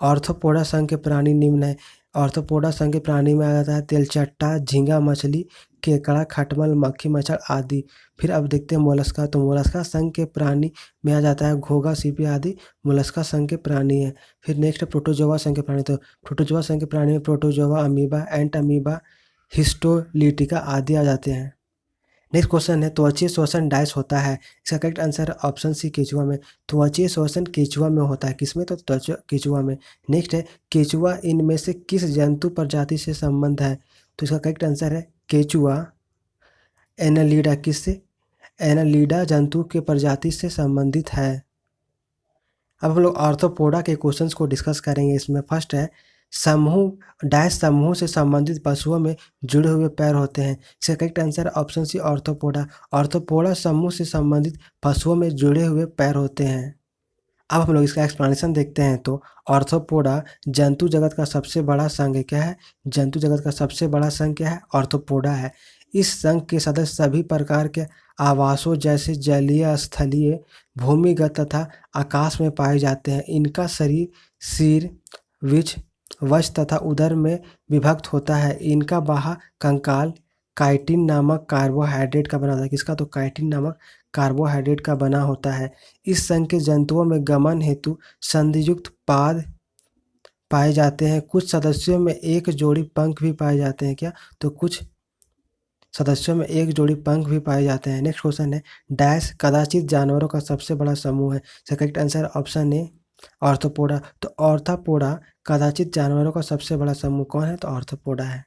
ऑर्थोपोडा संघ के प्राणी निम्न है। ऑर्थोपोडा संघ के प्राणी में आ जाता है तेलचट्टा, झींगा मछली, केकड़ा, खटमल, मक्खी, मच्छर आदि। फिर अब देखते हैं मोलस्का। तो मोलस्का संघ के प्राणी में आ जाता है घोंघा, सीपी आदि मोलस्का संघ के प्राणी है। फिर नेक्स्ट है प्रोटोजोआ संघ के प्राणी। तो प्रोटोजोआ संघ के प्राणी में प्रोटोजोआ, अमीबा, एंट अमीबा, हिस्टोलिटिका आदि आ जाते हैं। नेक्स्ट क्वेश्चन है त्वचीय श्वसन डाइस होता है। इसका करेक्ट आंसर है ऑप्शन सी केचुआ में। त्वचीय श्वसन केचुआ में होता है। किसमें? तो त्वचा केचुआ में। नेक्स्ट है केचुआ इनमें से किस जंतु प्रजाति से संबंध है? तो इसका करेक्ट आंसर है केचुआ एनालिडा। किससे? एनालिडा जंतु के प्रजाति से संबंधित है। अब हम लोग आर्थ्रोपोडा के क्वेश्चंस को डिस्कस करेंगे। इसमें फर्स्ट है समूह डैश समूह से संबंधित पशुओं में जुड़े हुए पैर होते हैं। इसका correct answer option C arthropoda. Arthropoda समूह से संबंधित पशुओं में जुड़े हुए पैर होते हैं। अब हम लोग इसका एक्सप्लेनेशन देखते हैं। तो आर्थ्रोपोडा जंतु जगत का सबसे बड़ा संघ है। क्या है? जंतु जगत का सबसे बड़ा संघ क्या है? आर्थ्रोपोडा है। इस संघ के सदस्य सभी प्रकार के आवासों जैसे जलीय, स्थलीय, भूमिगत तथा आकाश में पाए जाते हैं। इनका शरीर सिर, वक्ष तथा उदर में विभक्त होता है। इनका बाह्य कंकाल काइटिन नामक कार्बोहाइड्रेट का बना होता है। किसका? तो काइटिन नामक कार्बोहाइड्रेट का बना होता है। इस संघ के जंतुओं में गमन हेतु संधियुक्त पाद पाए जाते हैं। कुछ सदस्यों में एक जोड़ी पंख भी पाए जाते हैं। क्या? तो कुछ सदस्यों में एक जोड़ी पंख भी पाए जाते हैं। नेक्स्ट क्वेश्चन है डैश कदाचित जानवरों का सबसे बड़ा समूह है। इसका correct answer option A arthropoda. तो आर्थ्रोपोडा कदाचित जानवरों का सबसे बड़ा समूह कौन है? तो आर्थ्रोपोडा है।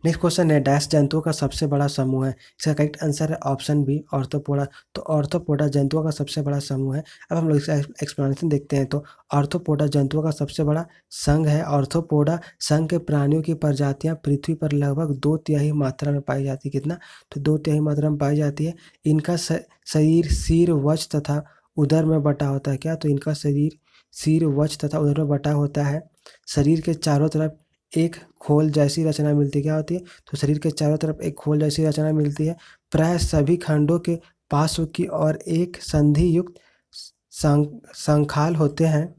नेक्स्ट क्वेश्चन है डैश जंतुओं का सबसे बड़ा समूह है। इसका करेक्ट आंसर है ऑप्शन बी आर्थ्रोपोडा। तो आर्थ्रोपोडा जंतुओं का सबसे बड़ा समूह है। अब हम लोग इसका एक्सप्लेनेशन देखते हैं। तो आर्थ्रोपोडा जंतुओं का सबसे बड़ा संघ है। आर्थ्रोपोडा संघ के प्राणियों की प्रजातियां पृथ्वी पर लगभग 2/3 मात्रा में पाई जाती है। कितना? तो 2/3 मात्रा में पाई जाती है। इनका शरीर सिर, वक्ष तथा उदर में बटा होता है। क्या? तो इनका शरीर सिर, वक्ष तथा उदर में बटा होता है। शरीर के चारों तरफ एक खोल जैसी रचना मिलती है। क्या होती है? तो शरीर के चारों तरफ एक खोल जैसी रचना मिलती है। प्राय सभी खंडों के पार्श्व की ओर एक संधि युक्त संखाल होते हैं।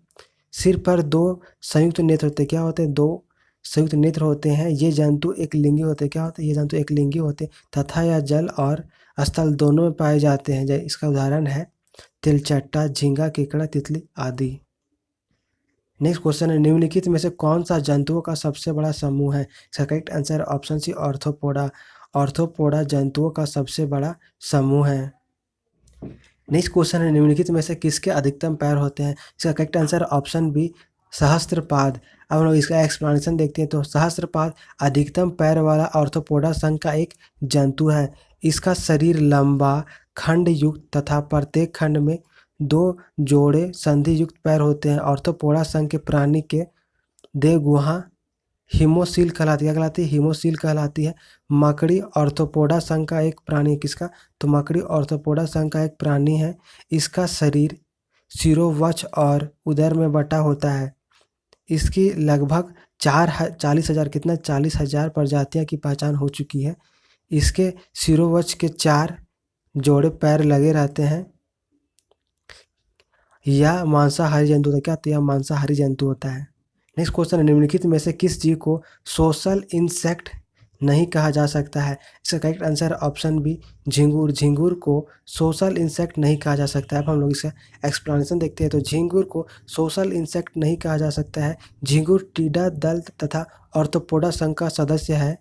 सिर पर 2 संयुक्त नेत्र होते हैं। क्या होते हैं? 2 संयुक्त नेत्र होते हैं। ये जंतु एक लिंगी होते हैं। क्या होते हैं? ये जंतु एक लिंगी होते हैं तथा यह जल और स्थल दोनों में पाए जाते हैं। इसका उदाहरण है तिलचट्टा, झींगा, केकड़ा, तितली आदि। नेक्स्ट क्वेश्चन है निम्नलिखित में से कौन सा जंतुओं का सबसे बड़ा समूह है? इसका correct answer option C arthropoda. Arthropoda जंतुओं का सबसे बड़ा समूह है। नेक्स्ट क्वेश्चन है निम्नलिखित में से किसके अधिकतम पैर होते हैं? इसका करेक्ट आंसर ऑप्शन बी सहस्त्रपाद। अब हम लोग इसका एक्सप्लेनेशन देखते हैं। तो सहस्त्रपाद अधिकतम पैर वाला आर्थ्रोपोडा संघ का एक जंतु है। इसका शरीर लंबा, खंड युक्त तथा प्रत्येक खंड में 2 जोड़े संधि युक्त पैर होते हैं। आर्थ्रोपोडा संघ के प्राणी के देह गुहा हिमोसील कहलाती है। क्या कहलाती है? हिमोसील कहलाती है। मकड़ी आर्थ्रोपोडा संघ का एक प्राणी है। किसका? तो मकड़ी आर्थ्रोपोडा संघ का एक प्राणी है। इसका शरीर सिरों, वक्ष और उदर में बटा होता है। इसकी लगभग 40,000 कितना 40,000 प्रजातियां की पहचान हो चुकी है। इसके सिरों, वक्ष के 4 जोड़े पैर लगे रहते हैं। यह मांसाहारी जंतु होता है। क्या? तो यह मांसाहारी जंतु होता है। नेक्स्ट क्वेश्चन है निम्नलिखित में से किस जीव को सोशल इंसेक्ट नहीं कहा जा सकता है? इसका करेक्ट आंसर ऑप्शन बी झिंगुर। झिंगुर को सोशल इंसेक्ट नहीं कहा जा सकता है। अब हम लोग इसका एक्सप्लेनेशन देखते हैं। तो झिंगुर को सोशल इंसेक्ट नहीं कहा जा सकता है। झिंगुर टीडा दल तथा आर्थ्रोपोडा संघ का सदस्य है।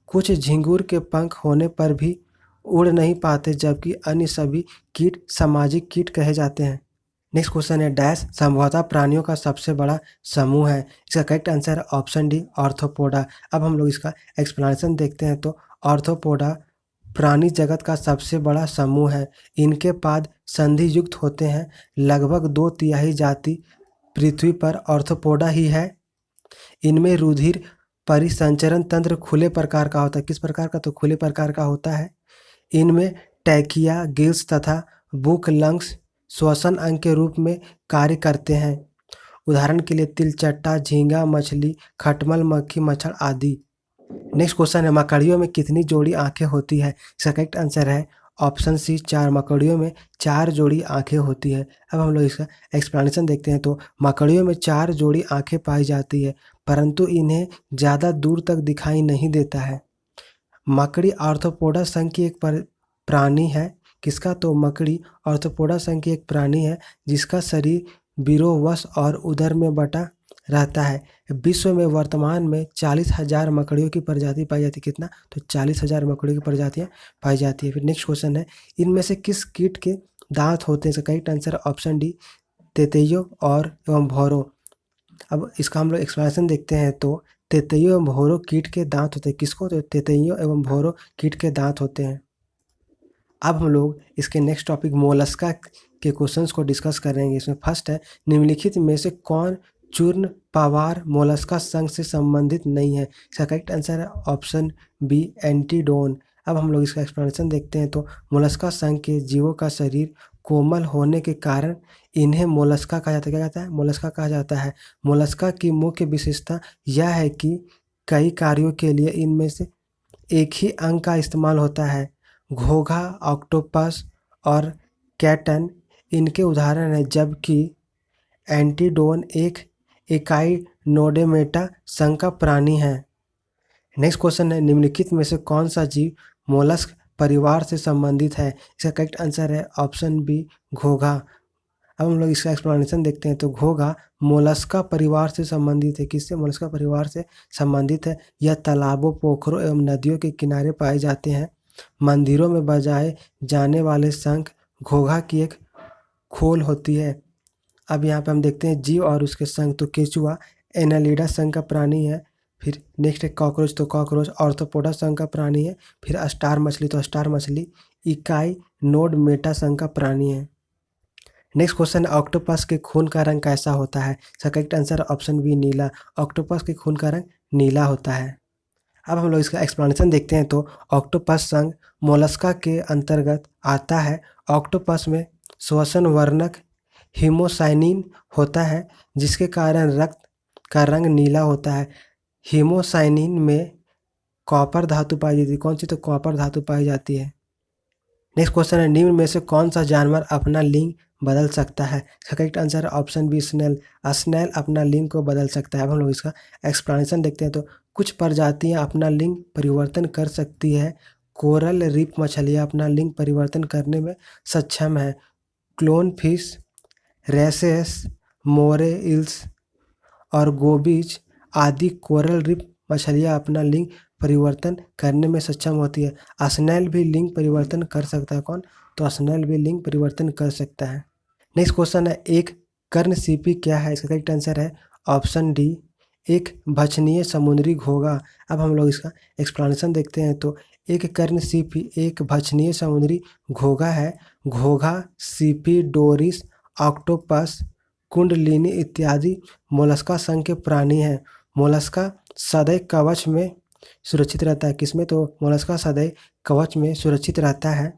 कुछ झिंगुर के पंख होने पर भी उड़ नहीं पाते, जबकि अन्य सभी कीट सामाजिक कीट कहे जाते हैं। नेक्स्ट क्वेश्चन है डैश संभवतः प्राणियों का सबसे बड़ा समूह है। इसका करेक्ट आंसर है ऑप्शन डी आर्थ्रोपोडा। अब हम लोग इसका एक्सप्लेनेशन देखते हैं। तो आर्थ्रोपोडा प्राणी जगत का सबसे बड़ा समूह है। इनके पाद संधि युक्त होते हैं। लगभग 2/3 जाति पृथ्वी पर आर्थ्रोपोडा ही है। इनमें रुधिर परिसंचरण तंत्र खुले प्रकार का होता है। किस प्रकार का? तो खुले प्रकार का होता है। इनमें टैकिया, गिल्स तथा बुक लंग्स श्वसन अंग के रूप में कार्य करते हैं। उदाहरण के लिए तिलचट्टा, झींगा, मछली, खटमल, मक्खी, मच्छर आदि। नेक्स्ट क्वेश्चन है मकड़ियों में कितनी जोड़ी आंखें होती है? इसका करेक्ट आंसर है ऑप्शन सी 4। मकड़ियों में 4 जोड़ी आंखें होती है। अब हम लोग इसका एक्सप्लेनेशन देखते हैं। तो मकड़ियों में 4 जोड़ी आंखें पाई जाती है, परंतु इन्हें ज़्यादा दूर तक दिखाई नहीं देता है। मकड़ी आर्थ्रोपोडा संघ की एक प्राणी है। किसका? तो मकड़ी आर्थ्रोपोडा संघ की एक प्राणी है जिसका शरीर बिरोवश और उदर में बटा रहता है। विश्व में वर्तमान में 40,000 मकड़ियों की प्रजाति पाई जाती है। कितना? तो 40,000 मकड़ियों की प्रजातियां पाई जाती है। फिर नेक्स्ट क्वेश्चन है, इनमें से किस कीट के दांत होते हैं? इसका करेक्ट आंसर ऑप्शन डी, तेतैयों और एवं भौरों। अब इसका हम लोग एक्सप्लेनेशन देखते हैं तो तेतैयों एवं भौरों कीट के दांत होते हैं। किसको? तो तेतैयों एवं भौरों कीट के दांत होते हैं। अब हम लोग इसके नेक्स्ट टॉपिक मोलस्का के क्वेश्चंस को डिस्कस करेंगे। इसमें फर्स्ट है, निम्नलिखित में से कौन चूर्ण पावार मोलस्का संघ से संबंधित नहीं है? इसका करेक्ट आंसर है ऑप्शन बी, एंटीडोन। अब हम लोग इसका एक्सप्लेनेशन देखते हैं तो मोलस्का संघ के जीवों का शरीर कोमल होने के कारण इन्हें मोलस्का कहा जाता है। क्या कहता है? मोलस्का कहा जाता है। मोलस्का की मुख्य विशेषता यह है कि कई कार्यों के लिए इनमें से एक ही अंग का इस्तेमाल होता है। घोंघा, ऑक्टोपस और कैटन इनके उदाहरण हैं, जबकि एंटीडोन एक एकाइनोडेर्मेटा संघ का प्राणी है। नेक्स्ट क्वेश्चन है, निम्नलिखित में से कौन सा जीव मोलस्क परिवार से संबंधित है? इसका करेक्ट आंसर है ऑप्शन बी, घोंघा। अब हम लोग इसका एक्सप्लेनेशन देखते हैं तो घोंघा मोलस्का परिवार से संबंधित है। किससे? मोलस्का परिवार से संबंधित है। यह तालाबों, पोखरों एवं नदियों के किनारे पाए जाते हैं। मंदिरों में बजाए जाने वाले शंख घोंघा की एक खोल होती है। अब यहाँ पे हम देखते हैं जीव और उसके संघ। तो केचुआ एनालिडा संघ का प्राणी है। फिर नेक्स्ट है कॉकरोच, तो कॉकरोच ऑर्थ्रोपोडा संघ का प्राणी है। फिर स्टार मछली, तो स्टार मछली इकाइनोडर्मेटा संघ का प्राणी है। नेक्स्ट क्वेश्चन है, ऑक्टोपस के खून का रंग कैसा होता है? इसका करेक्ट आंसर ऑप्शन बी, नीला। ऑक्टोपस के खून का रंग नीला होता है। अब हम लोग इसका एक्सप्लेनेशन देखते हैं तो ऑक्टोपस संघ मोलस्का के अंतर्गत आता है। ऑक्टोपस में श्वसन वर्णक हीमोसाइनिन होता है जिसके कारण रक्त का रंग नीला होता है। हीमोसाइनिन में कॉपर धातु पाई जाती है। कौन सी? तो कॉपर धातु पाई जाती है। नेक्स्ट क्वेश्चन है, निम्न में से कौन सा जानवर अपना लिंग बदल सकता है? इसका करेक्ट आंसर है ऑप्शन बी, स्नेल। स्नेल अपना लिंग को बदल सकता है। अब हम लोग इसका एक्सप्लेनेशन देखते हैं तो कुछ प्रजातियां अपना लिंग परिवर्तन कर सकती है। कोरल रीफ मछलियां अपना लिंग परिवर्तन करने में सक्षम है। क्लोन फिश, रेसेस, मोरे इल्स और गोबीज आदि कोरल रीफ मछलियां अपना लिंग परिवर्तन करने में सक्षम होती है। स्नेल भी लिंग परिवर्तन कर सकता है। कौन? तो स्नेल भी लिंग परिवर्तन कर सकता है। नेक्स्ट क्वेश्चन है, एक कर्णसीपी क्या है? इसका करेक्ट आंसर है ऑप्शन डी, एक भक्षणीय समुद्री घोंघा। अब हम लोग इसका एक्सप्लेनेशन देखते हैं तो एक कर्णसीपी एक भक्षणीय समुद्री घोंघा है। घोंघा, सीपी, डोरिस, ऑक्टोपस, कुंडलिनी इत्यादि मोलस्का संघ के प्राणी हैं। मोलस्का सदैव कवच में सुरक्षित रहता है। किसमें? तो मोलस्का सदैव कवच में सुरक्षित रहता है।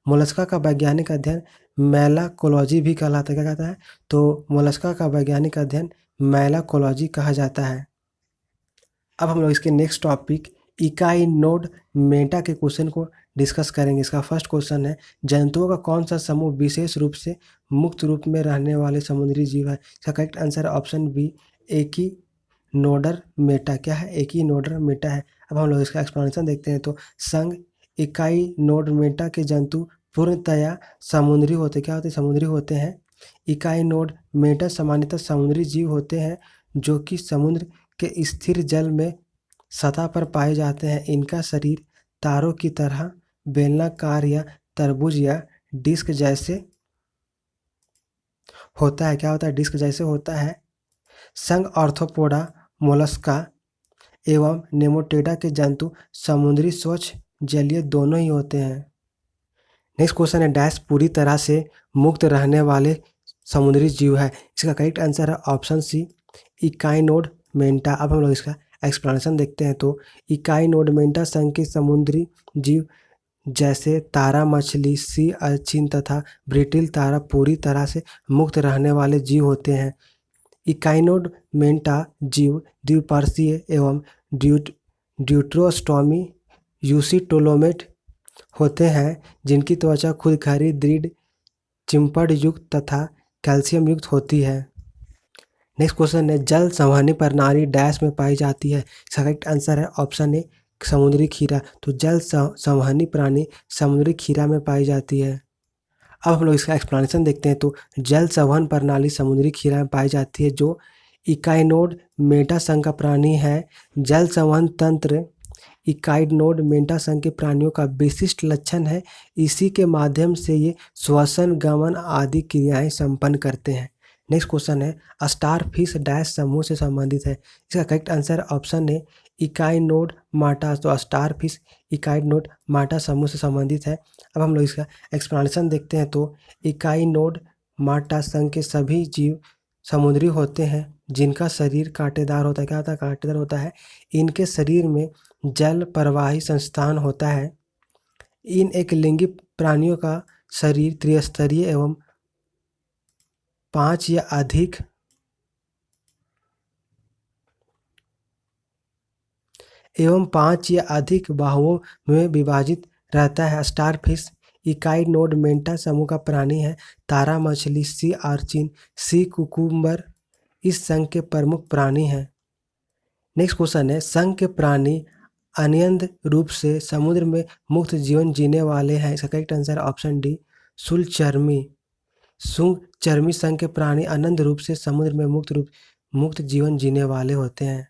मोलस्का का वैज्ञानिक अध्ययन मैलाकोलॉजी भी कहलाता है। क्या कहता है? तो मोलस्का का वैज्ञानिक अध्ययन मैलाकोलॉजी कहा जाता है। अब हम लोग इसके नेक्स्ट टॉपिक इकाइनोडर्मेटा के क्वेश्चन को डिस्कस करेंगे। इसका फर्स्ट क्वेश्चन है, जंतुओं का कौन सा समूह विशेष रूप से मुक्त रूप में रहने वाले समुद्री जीव है? इसका करेक्ट आंसर है ऑप्शन बी, एकिनोडर्मेटा। क्या है? एकिनोडर्मेटा है। अब हम लोग इसका एक्सप्लेनेशन देखते हैं तो संघ इकाइनोडर्मेटा के जंतु पूर्णतया समुद्री होते। क्या होते? समुद्री होते हैं। इकाइनोडर्मेटा सामान्यतः समुद्री जीव होते हैं जो कि समुद्र के स्थिर जल में सतह पर पाए जाते हैं। इनका शरीर तारों की तरह बेलनाकार या तरबूज या डिस्क जैसे होता है। क्या होता है? डिस्क जैसे होता है। संघ आर्थ्रोपोडा, मोलस्का एवं नेमाटोडा के जंतु समुद्री स्वच्छ जलीय दोनों ही होते हैं। नेक्स्ट क्वेश्चन है, डैश पूरी तरह से मुक्त रहने वाले समुद्री जीव है? इसका करेक्ट आंसर है ऑप्शन सी, इकाइनोडर्मेटा। अब हम लोग इसका एक्सप्लेनेशन देखते हैं तो इकाइनोडर्मेटा संघ के समुद्री जीव जैसे तारा मछली, सी अर्चिन तथा ब्रिटिल तारा पूरी तरह से मुक्त रहने वाले जीव होते हैं। इकाइनोडर्मेटा जीव द्विपर्षीय एवं ड्यूटरोस्टोमी यूसिटोलोमेट होते हैं जिनकी त्वचा खुदखरी, दृढ़, चिंपड़ युक्त तथा कैल्शियम युक्त होती है। नेक्स्ट क्वेश्चन है, जल संवहनी प्रणाली डैश में पाई जाती है? इसका करेक्ट आंसर है ऑप्शन ए, समुद्री खीरा, तो जल संवहनी प्राणी समुद्री खीरा में पाई जाती है। अब हम लोग इसका एक्सप्लेनेशन देखते हैं। तो जल संवहन प्रणाली समुद्री खीरा में पाई जाती है, जो इकाइनोड मेटा संघ का प्राणी है। जल संवहन तंत्र इकाइनोड मेटा संघ के प्राणियों का विशिष्ट लक्षण है। इसी के माध्यम से ये श्वसन, गमन आदि क्रियाएं संपन्न करते हैं। नेक्स्ट क्वेश्चन है, स्टार फिश डैश समूह से संबंधित है। इसका करेक्ट आंसर ऑप्शन है इकाइनोड माटा। तो स्टार फिश इकाइनोड माटा समूह से संबंधित है। अब हम लोग इसका एक्सप्लेनेशन देखते हैं। तो इकाइनोड माटा संघ के सभी जीव समुद्री होते हैं, जिनका शरीर कांटेदार होता है। क्या होता है? कांटेदार होता है। इनके शरीर में जल प्रवाही संस्थान होता है। इन एक लिंगी प्राणियों का शरीर त्रिस्तरीय एवं 5 या अधिक बाहुओं में विभाजित रहता है। स्टारफिश इकाइनोड मेंटा समूह का प्राणी है। तारा मछली, सी आर्चिन, सी कुकुम्बर इस संघ के प्रमुख प्राणी हैं। नेक्स्ट क्वेश्चन है, संघ के प्राणी अनियंत रूप से समुद्र में मुक्त जीवन जीने वाले हैं। इसका करेक्ट आंसर ऑप्शन डी शुलचर्मी। शुलचर्मी संघ के प्राणी अनंत रूप से समुद्र में मुक्त जीवन जीने वाले होते हैं।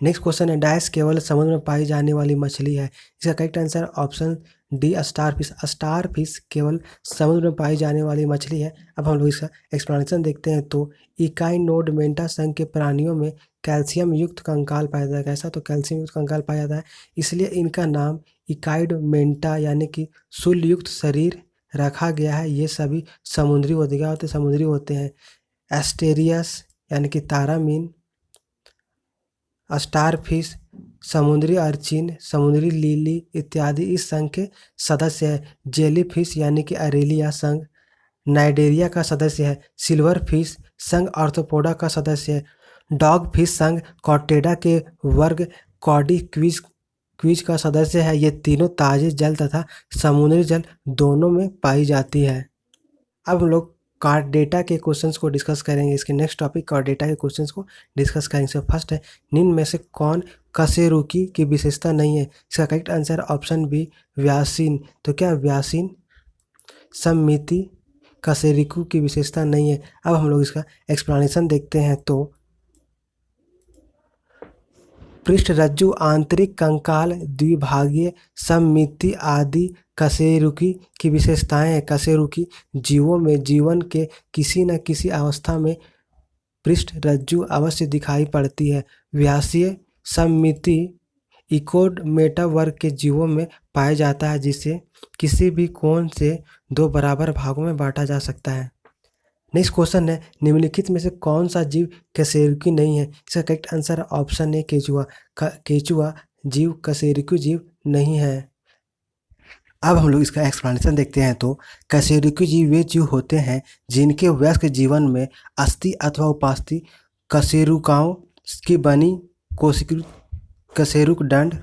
नेक्स्ट क्वेश्चन है, डैश केवल समुद्र में पाई जाने वाली मछली है। इसका correct answer option D starfish. Starfish केवल समुद्र में पाई जाने वाली मछली है। अब हम लोग इसका एक्सप्लेनेशन देखते हैं। तो इकाइनोड मेंटा संघ के प्राणियों में कैल्शियम युक्त कंकाल पाया जाता है। कैसा? तो कैल्शियम युक्त कंकाल पाया जाता है, इसलिए इनका नाम इकाइड मेंटा यानी कि शूल युक्त शरीर रखा गया है। ये सभी समुद्री होते क्या होते? समुद्री होते हैं। एस्टेरियस यानी कि तारामीन, स्टारफिश, समुद्री अर्चिन, समुद्री लिली इत्यादि इस संघ के सदस्य है। जेलीफिश यानी कि अरेलिया संघ नाइडेरिया का सदस्य है। सिल्वर फिश संघ आर्थ्रोपोडा का सदस्य है। डॉग फिश संघ कॉर्डेटा के वर्ग कॉडी क्वीज का सदस्य है। ये तीनों ताजे जल तथा समुद्री जल दोनों में पाई जाती है। अब हम लोग कॉर्डेटा के क्वेश्चंस को डिस्कस करेंगे। इसके नेक्स्ट टॉपिक कॉर्डेटा के क्वेश्चंस को डिस्कस करेंगे। फर्स्ट है, निम्न में से कौन कशेरुकी की विशेषता नहीं है? इसका करेक्ट आंसर ऑप्शन बी व्यासीन। तो क्या व्यासीन सममिति कशेरुकी की विशेषता नहीं है? अब हम लोग इसका एक्सप्लेनेशन देखते हैं। तो पृष्ठरज्जु, आंतरिक कंकाल, द्विभागीय सममिति आदि कशेरुकी की विशेषताएं हैं। कशेरुकी जीवों में जीवन के किसी न किसी अवस्था में पृष्ठरज्जु अवश्य दिखाई पड़ती है। व्यासीय सममिति इकोड मेटा वर्ग के जीवों में पाया जाता है, जिसे किसी भी कोण से 2 बराबर भागों में बांटा जा सकता है। नेक्स्ट क्वेश्चन है, निम्नलिखित में से कौन सा जीव कशेरुकी नहीं है? इसका करेक्ट आंसर ऑप्शन है केचुआ। केचुआ जीव कशेरुकी जीव नहीं है। अब हम लोग इसका एक्सप्लेनेशन देखते हैं। तो कशेरुकी जीव वे जीव होते हैं जिनके वयस्क जीवन में अस्थि अथवा उपास्थि कशेरुकाओं की बनी कोशिकीकृत कशेरुक दंड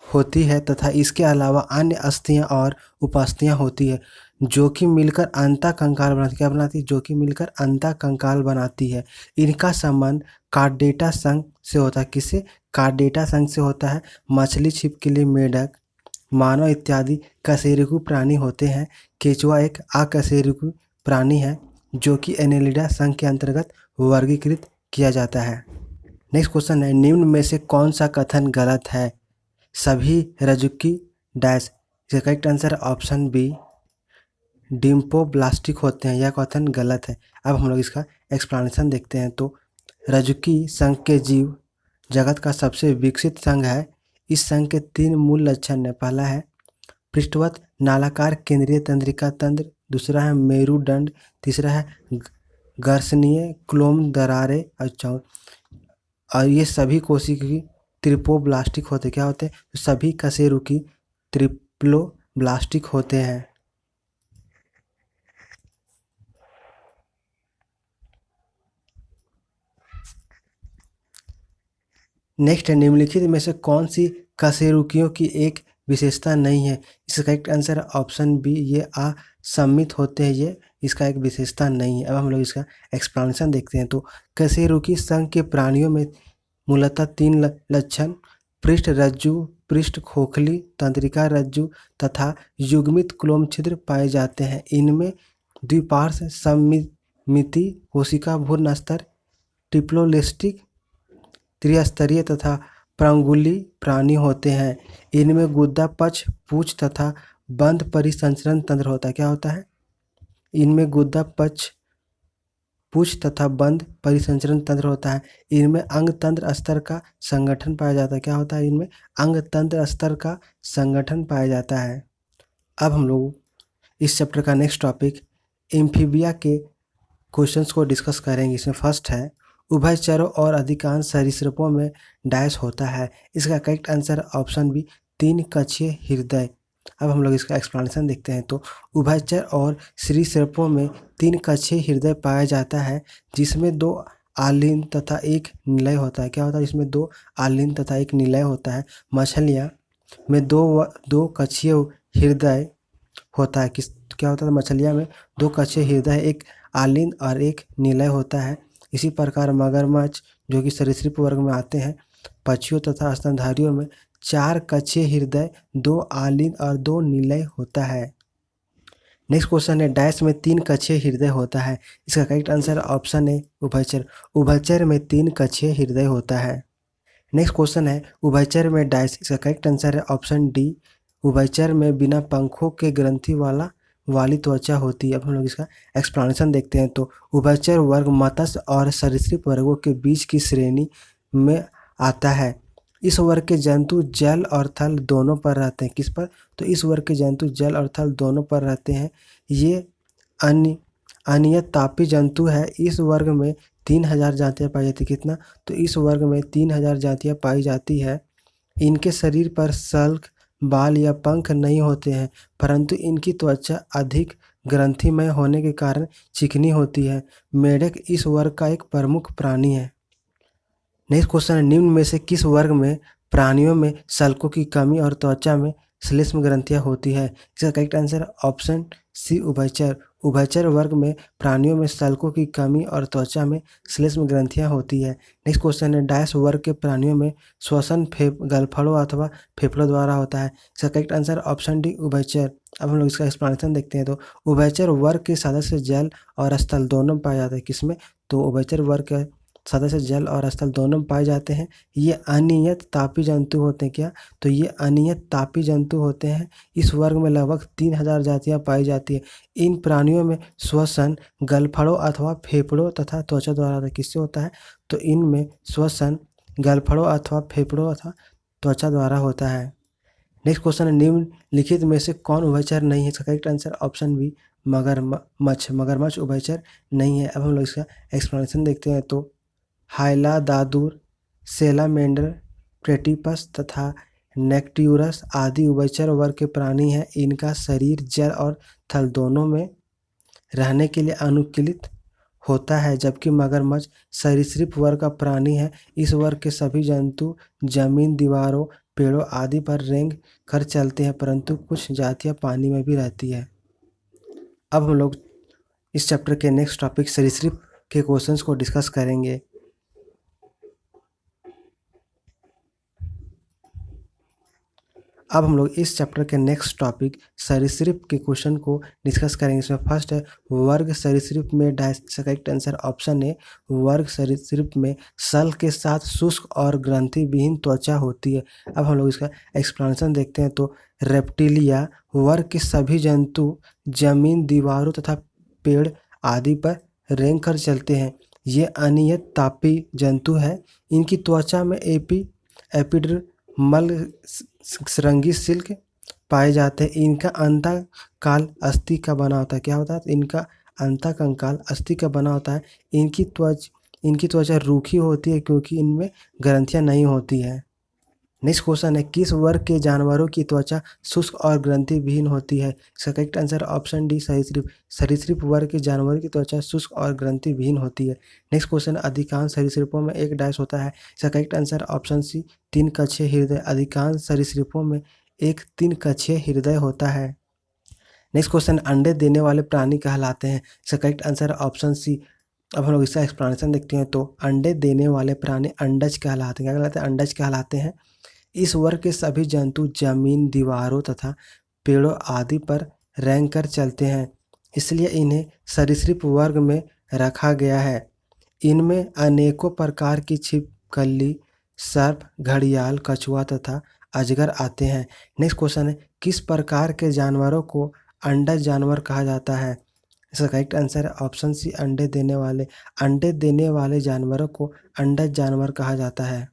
होती है तथा इसके अलावा अन्य अस्थियां और उपास्थियां होती है, जो कि मिलकर अंतः कंकाल बनाती। क्या बनाती? जो कि मिलकर अंतः कंकाल बनाती है। इनका संबंध कॉर्डेटा संघ से होता है। किससे? कॉर्डेटा संघ से होता है। मछली, छिपकली, मेढक, मानव इत्यादि कशेरुकी प्राणी होते हैं। केचुआ एक अकशेरुकी प्राणी है, जो कि एनेलिडा संघ के अंतर्गत वर्गीकृत किया जाता है। नेक्स्ट क्वेश्चन है, निम्न में से कौन सा कथन गलत है? सभी रज्जुकी डैश। इसका करेक्ट आंसर ऑप्शन बी डिम्पोब्लास्टिक होते हैं। यह कथन गलत है। अब हम लोग इसका एक्सप्लेनेशन देखते हैं। तो रज्जुकी संघ के जीव जगत का सबसे विकसित संघ है। इस संघ के 3 मूल लक्षण है। पहला है पृष्ठवत नालाकार केंद्रीय तंत्रिका तंत्र, दूसरा है मेरुदंड, तीसरा है घर्षणीय क्लोम दरारें। अच्छा, और ये सभी कोशिकी ट्रिप्लोब्लास्टिक होते। क्या होते हैं? सभी कशेरुकी ट्रिप्लोब्लास्टिक होते हैं। नेक्स्ट है, निम्नलिखित में से कौन सी कशेरुकियों की एक विशेषता नहीं है? इसका करेक्ट आंसर ऑप्शन बी ये असम्मित होते हैं। ये इसका एक विशेषता नहीं है। अब हम लोग इसका एक्सप्लेनेशन देखते हैं। तो कशेरुकी संघ के प्राणियों में मूलतः 3 लक्षण पृष्ठ रज्जु, पृष्ठ खोखली, तंत्रिका रज्जु तथा युग्मित क्लोम छिद्र पाए जाते हैं। इनमें द्विपार्श्व सममिति कोशिका भ्रूण स्तर, ट्रिप्लोलेस्टिक, त्रिस्तरीय तथा प्रांगुली प्राणी होते हैं। इनमें गुदा पक्ष, पूंछ तथा बंध परिसंचरण तंत्र होता है। क्या होता है? इनमें गुदा पक्ष, पूंछ तथा बंध परिसंचरण तंत्र होता है। इनमें अंग तंत्र स्तर का संगठन पाया जाता है। क्या होता है? इनमें अंग तंत्र स्तर का संगठन पाया जाता है। अब हम लोग इस चैप्टर का नेक्स्ट टॉपिक एम्फीबिया के क्वेश्चंस को डिस्कस करेंगे। इसमें फर्स्ट है उभयचरों और अधिकांश सरीसृपों में डैश होता है। इसका करेक्ट आंसर ऑप्शन बी, तीन कक्षीय हृदय। अब हम लोग इसका एक्सप्लेनेशन देखते हैं। तो उभयचर और सरीसृपों में तीन कक्षीय हृदय पाया जाता है, जिसमें दो आलीन तथा एक निलय होता है। क्या होता है? इसमें दो आलीन तथा एक निलय होता है। मछलियाँ में दो कक्षीय हृदय होता है। क्या होता है? मछलियाँ में दो कक्षीय हृदय, एक आलीन और एक निलय होता है। इसी प्रकार मगरमच्छ, जो कि सरीसृप वर्ग में आते हैं, पक्षियों तथा स्तनधारियों में चार कक्षीय हृदय, दो आलीन और दो निलय होता है। नेक्स्ट क्वेश्चन है डैश में तीन कक्षीय हृदय होता है। इसका करेक्ट आंसर ऑप्शन है उभयचर। उभयचर में तीन कक्षीय हृदय होता है। नेक्स्ट क्वेश्चन है उभयचर में डैश। इसका करेक्ट आंसर है ऑप्शन डी, उभयचर में बिना पंखों के ग्रंथि वाली त्वचा होती है। अब हम लोग इसका एक्सप्लेनेशन देखते हैं। तो उभयचर वर्ग मत्स्य और सरीसृप वर्गों के बीच की श्रेणी में आता है। इस वर्ग के जंतु जल और थल दोनों पर रहते हैं। किस पर? तो इस वर्ग के जंतु जल और थल दोनों पर रहते हैं। ये अनियत तापी जंतु है। इस वर्ग में 3000 जातियाँ पाई जाती। कितना? तो इस वर्ग में 3000 जातियाँ पाई जाती है। इनके शरीर पर सल्क, बाल या पंख नहीं होते हैं, परंतु इनकी त्वचा अधिक ग्रंथिमय होने के कारण चिकनी होती है। मेढक इस वर्ग का एक प्रमुख प्राणी है। नेक्स्ट क्वेश्चन है निम्न में से किस वर्ग में प्राणियों में सल्कों की कमी और त्वचा में श्लेष्म ग्रंथियां होती है? इसका करेक्ट आंसर ऑप्शन सी, उभयचर। उभयचर वर्ग में प्राणियों में सल्कों की कमी और त्वचा में श्लेष्म ग्रंथियां होती है। नेक्स्ट क्वेश्चन है डैश वर्ग के प्राणियों में श्वसन गलफड़ों अथवा फेफड़ों द्वारा होता है। इसका करेक्ट आंसर ऑप्शन डी, उभयचर। अब हम लोग इसका एक्सप्लेनेशन देखते हैं। तो उभयचर वर्ग के सदस्य जल और स्थल दोनों पाए जाते हैं। किसमें? तो उभयचर वर्ग के सदस्य जल और स्थल दोनों में पाए जाते हैं। ये अनियत तापी जंतु होते हैं। क्या? तो ये अनियत तापी जंतु होते हैं। इस वर्ग में लगभग 3000 जातियां पाई जाती है। इन प्राणियों में श्वसन गलफड़ों अथवा फेफड़ों तथा त्वचा द्वारा होता है। किससे होता है? तो इनमें श्वसन गलफड़ों अथवा फेफड़ों अथवा त्वचा द्वारा होता है। नेक्स्ट क्वेश्चन है निम्नलिखित में से कौन उभयचर नहीं है? इसका करेक्ट आंसर ऑप्शन बी, मगरमच्छ। मगरमच्छ उभयचर नहीं है। अब हम लोग इसका एक्सप्लेनेशन देखते हैं। तो हाइलादादुर, सेलामेंडर, प्लेटिपस तथा नेक्टियूरस आदि उभयचर वर्ग के प्राणी हैं। इनका शरीर जल और थल दोनों में रहने के लिए अनुकूलित होता है, जबकि मगरमच्छ सरीसृप वर्ग का प्राणी है। इस वर्ग के सभी जंतु जमीन, दीवारों, पेड़ों आदि पर रेंग कर चलते हैं, परंतु कुछ जातियां पानी में भी रहती है। अब हम लोग इस चैप्टर के नेक्स्ट टॉपिक सरीसृप के क्वेश्चंस को डिस्कस करेंगे। अब हम लोग इस चैप्टर के नेक्स्ट टॉपिक सरीसृप के क्वेश्चन को डिस्कस करेंगे। इसमें फर्स्ट है वर्ग सरीसृप में डैश। करेक्ट आंसर ऑप्शन है वर्ग सरीसृप में सल के साथ शुष्क और ग्रंथि विहीन त्वचा होती है। अब हम लोग इसका एक्सप्लेनेशन देखते हैं। तो रेप्टिलिया वर्ग के सभी जंतु जमीन, दीवारों तथा पेड़ आदि पर रेंग कर चलते हैं। ये अनियत तापी जंतु है। इनकी त्वचा में एपिडर्मल सरंगी सिल्क पाए जाते हैं। इनका अंतःकाल अस्थि का बना होता है। क्या होता है? तो इनका अंतःकंकाल अस्थि का बना होता है। इनकी त्वचा रूखी होती है क्योंकि इनमें ग्रंथियां नहीं होती है। नेक्स्ट क्वेश्चन है किस वर्ग के जानवरों की त्वचा शुष्क और ग्रंथि विहीन होती है? इसका करेक्ट आंसर ऑप्शन डी, सरीसृप। सरीसृप वर्ग के जानवरों की त्वचा शुष्क और ग्रंथि विहीन होती है। नेक्स्ट क्वेश्चन, अधिकांश सरीसृपों में एक डैश होता है। इसका करेक्ट आंसर ऑप्शन सी, तीन कक्षीय हृदय। अधिकांश सरीसृपों में एक तीन कक्षीय हृदय होता है। नेक्स्ट क्वेश्चन, अंडे देने वाले प्राणी कहलाते हैं। इसका करेक्ट आंसर ऑप्शन सी। अब हम लोग इसका एक्सप्लेनेशन देखते हैं। तो अंडे देने वाले प्राणी अंडज कहलाते हैं। क्या कहलाते हैं? अंडज कहलाते हैं। इस वर्ग के सभी जंतु जमीन, दीवारों तथा पेड़ों आदि पर रेंग कर चलते हैं, इसलिए इन्हें सरीसृप वर्ग में रखा गया है। इनमें अनेकों प्रकार की छिपकली, सर्प, घड़ियाल, कछुआ तथा अजगर आते हैं। नेक्स्ट क्वेश्चन है, किस प्रकार के जानवरों को अंडज जानवर कहा जाता है? इसका करेक्ट आंसर है ऑप्शन सी, अंडे देने वाले। अंडे देने वाले जानवरों को अंडज जानवर कहा जाता है।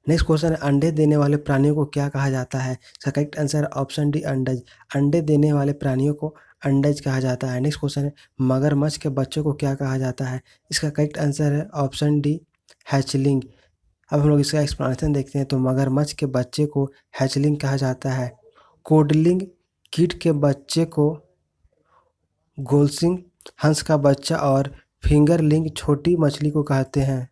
नेक्स्ट क्वेश्चन है, अंडे देने वाले प्राणियों को क्या कहा जाता है? इसका करेक्ट आंसर है ऑप्शन डी, अंडज। अंडे देने वाले प्राणियों को अंडज कहा जाता है। नेक्स्ट क्वेश्चन है, मगरमच्छ के बच्चों को क्या कहा जाता है? इसका करेक्ट आंसर है ऑप्शन डी, हैचलिंग। अब हम लोग इसका एक्सप्लेनेशन देखते हैं। तो मगरमच्छ के बच्चे को हैचलिंग कहा जाता है। कोडलिंग कीट के बच्चे को गोल्सिंग, हंस का बच्चा और फिंगरलिंग छोटी मछली को कहते हैं।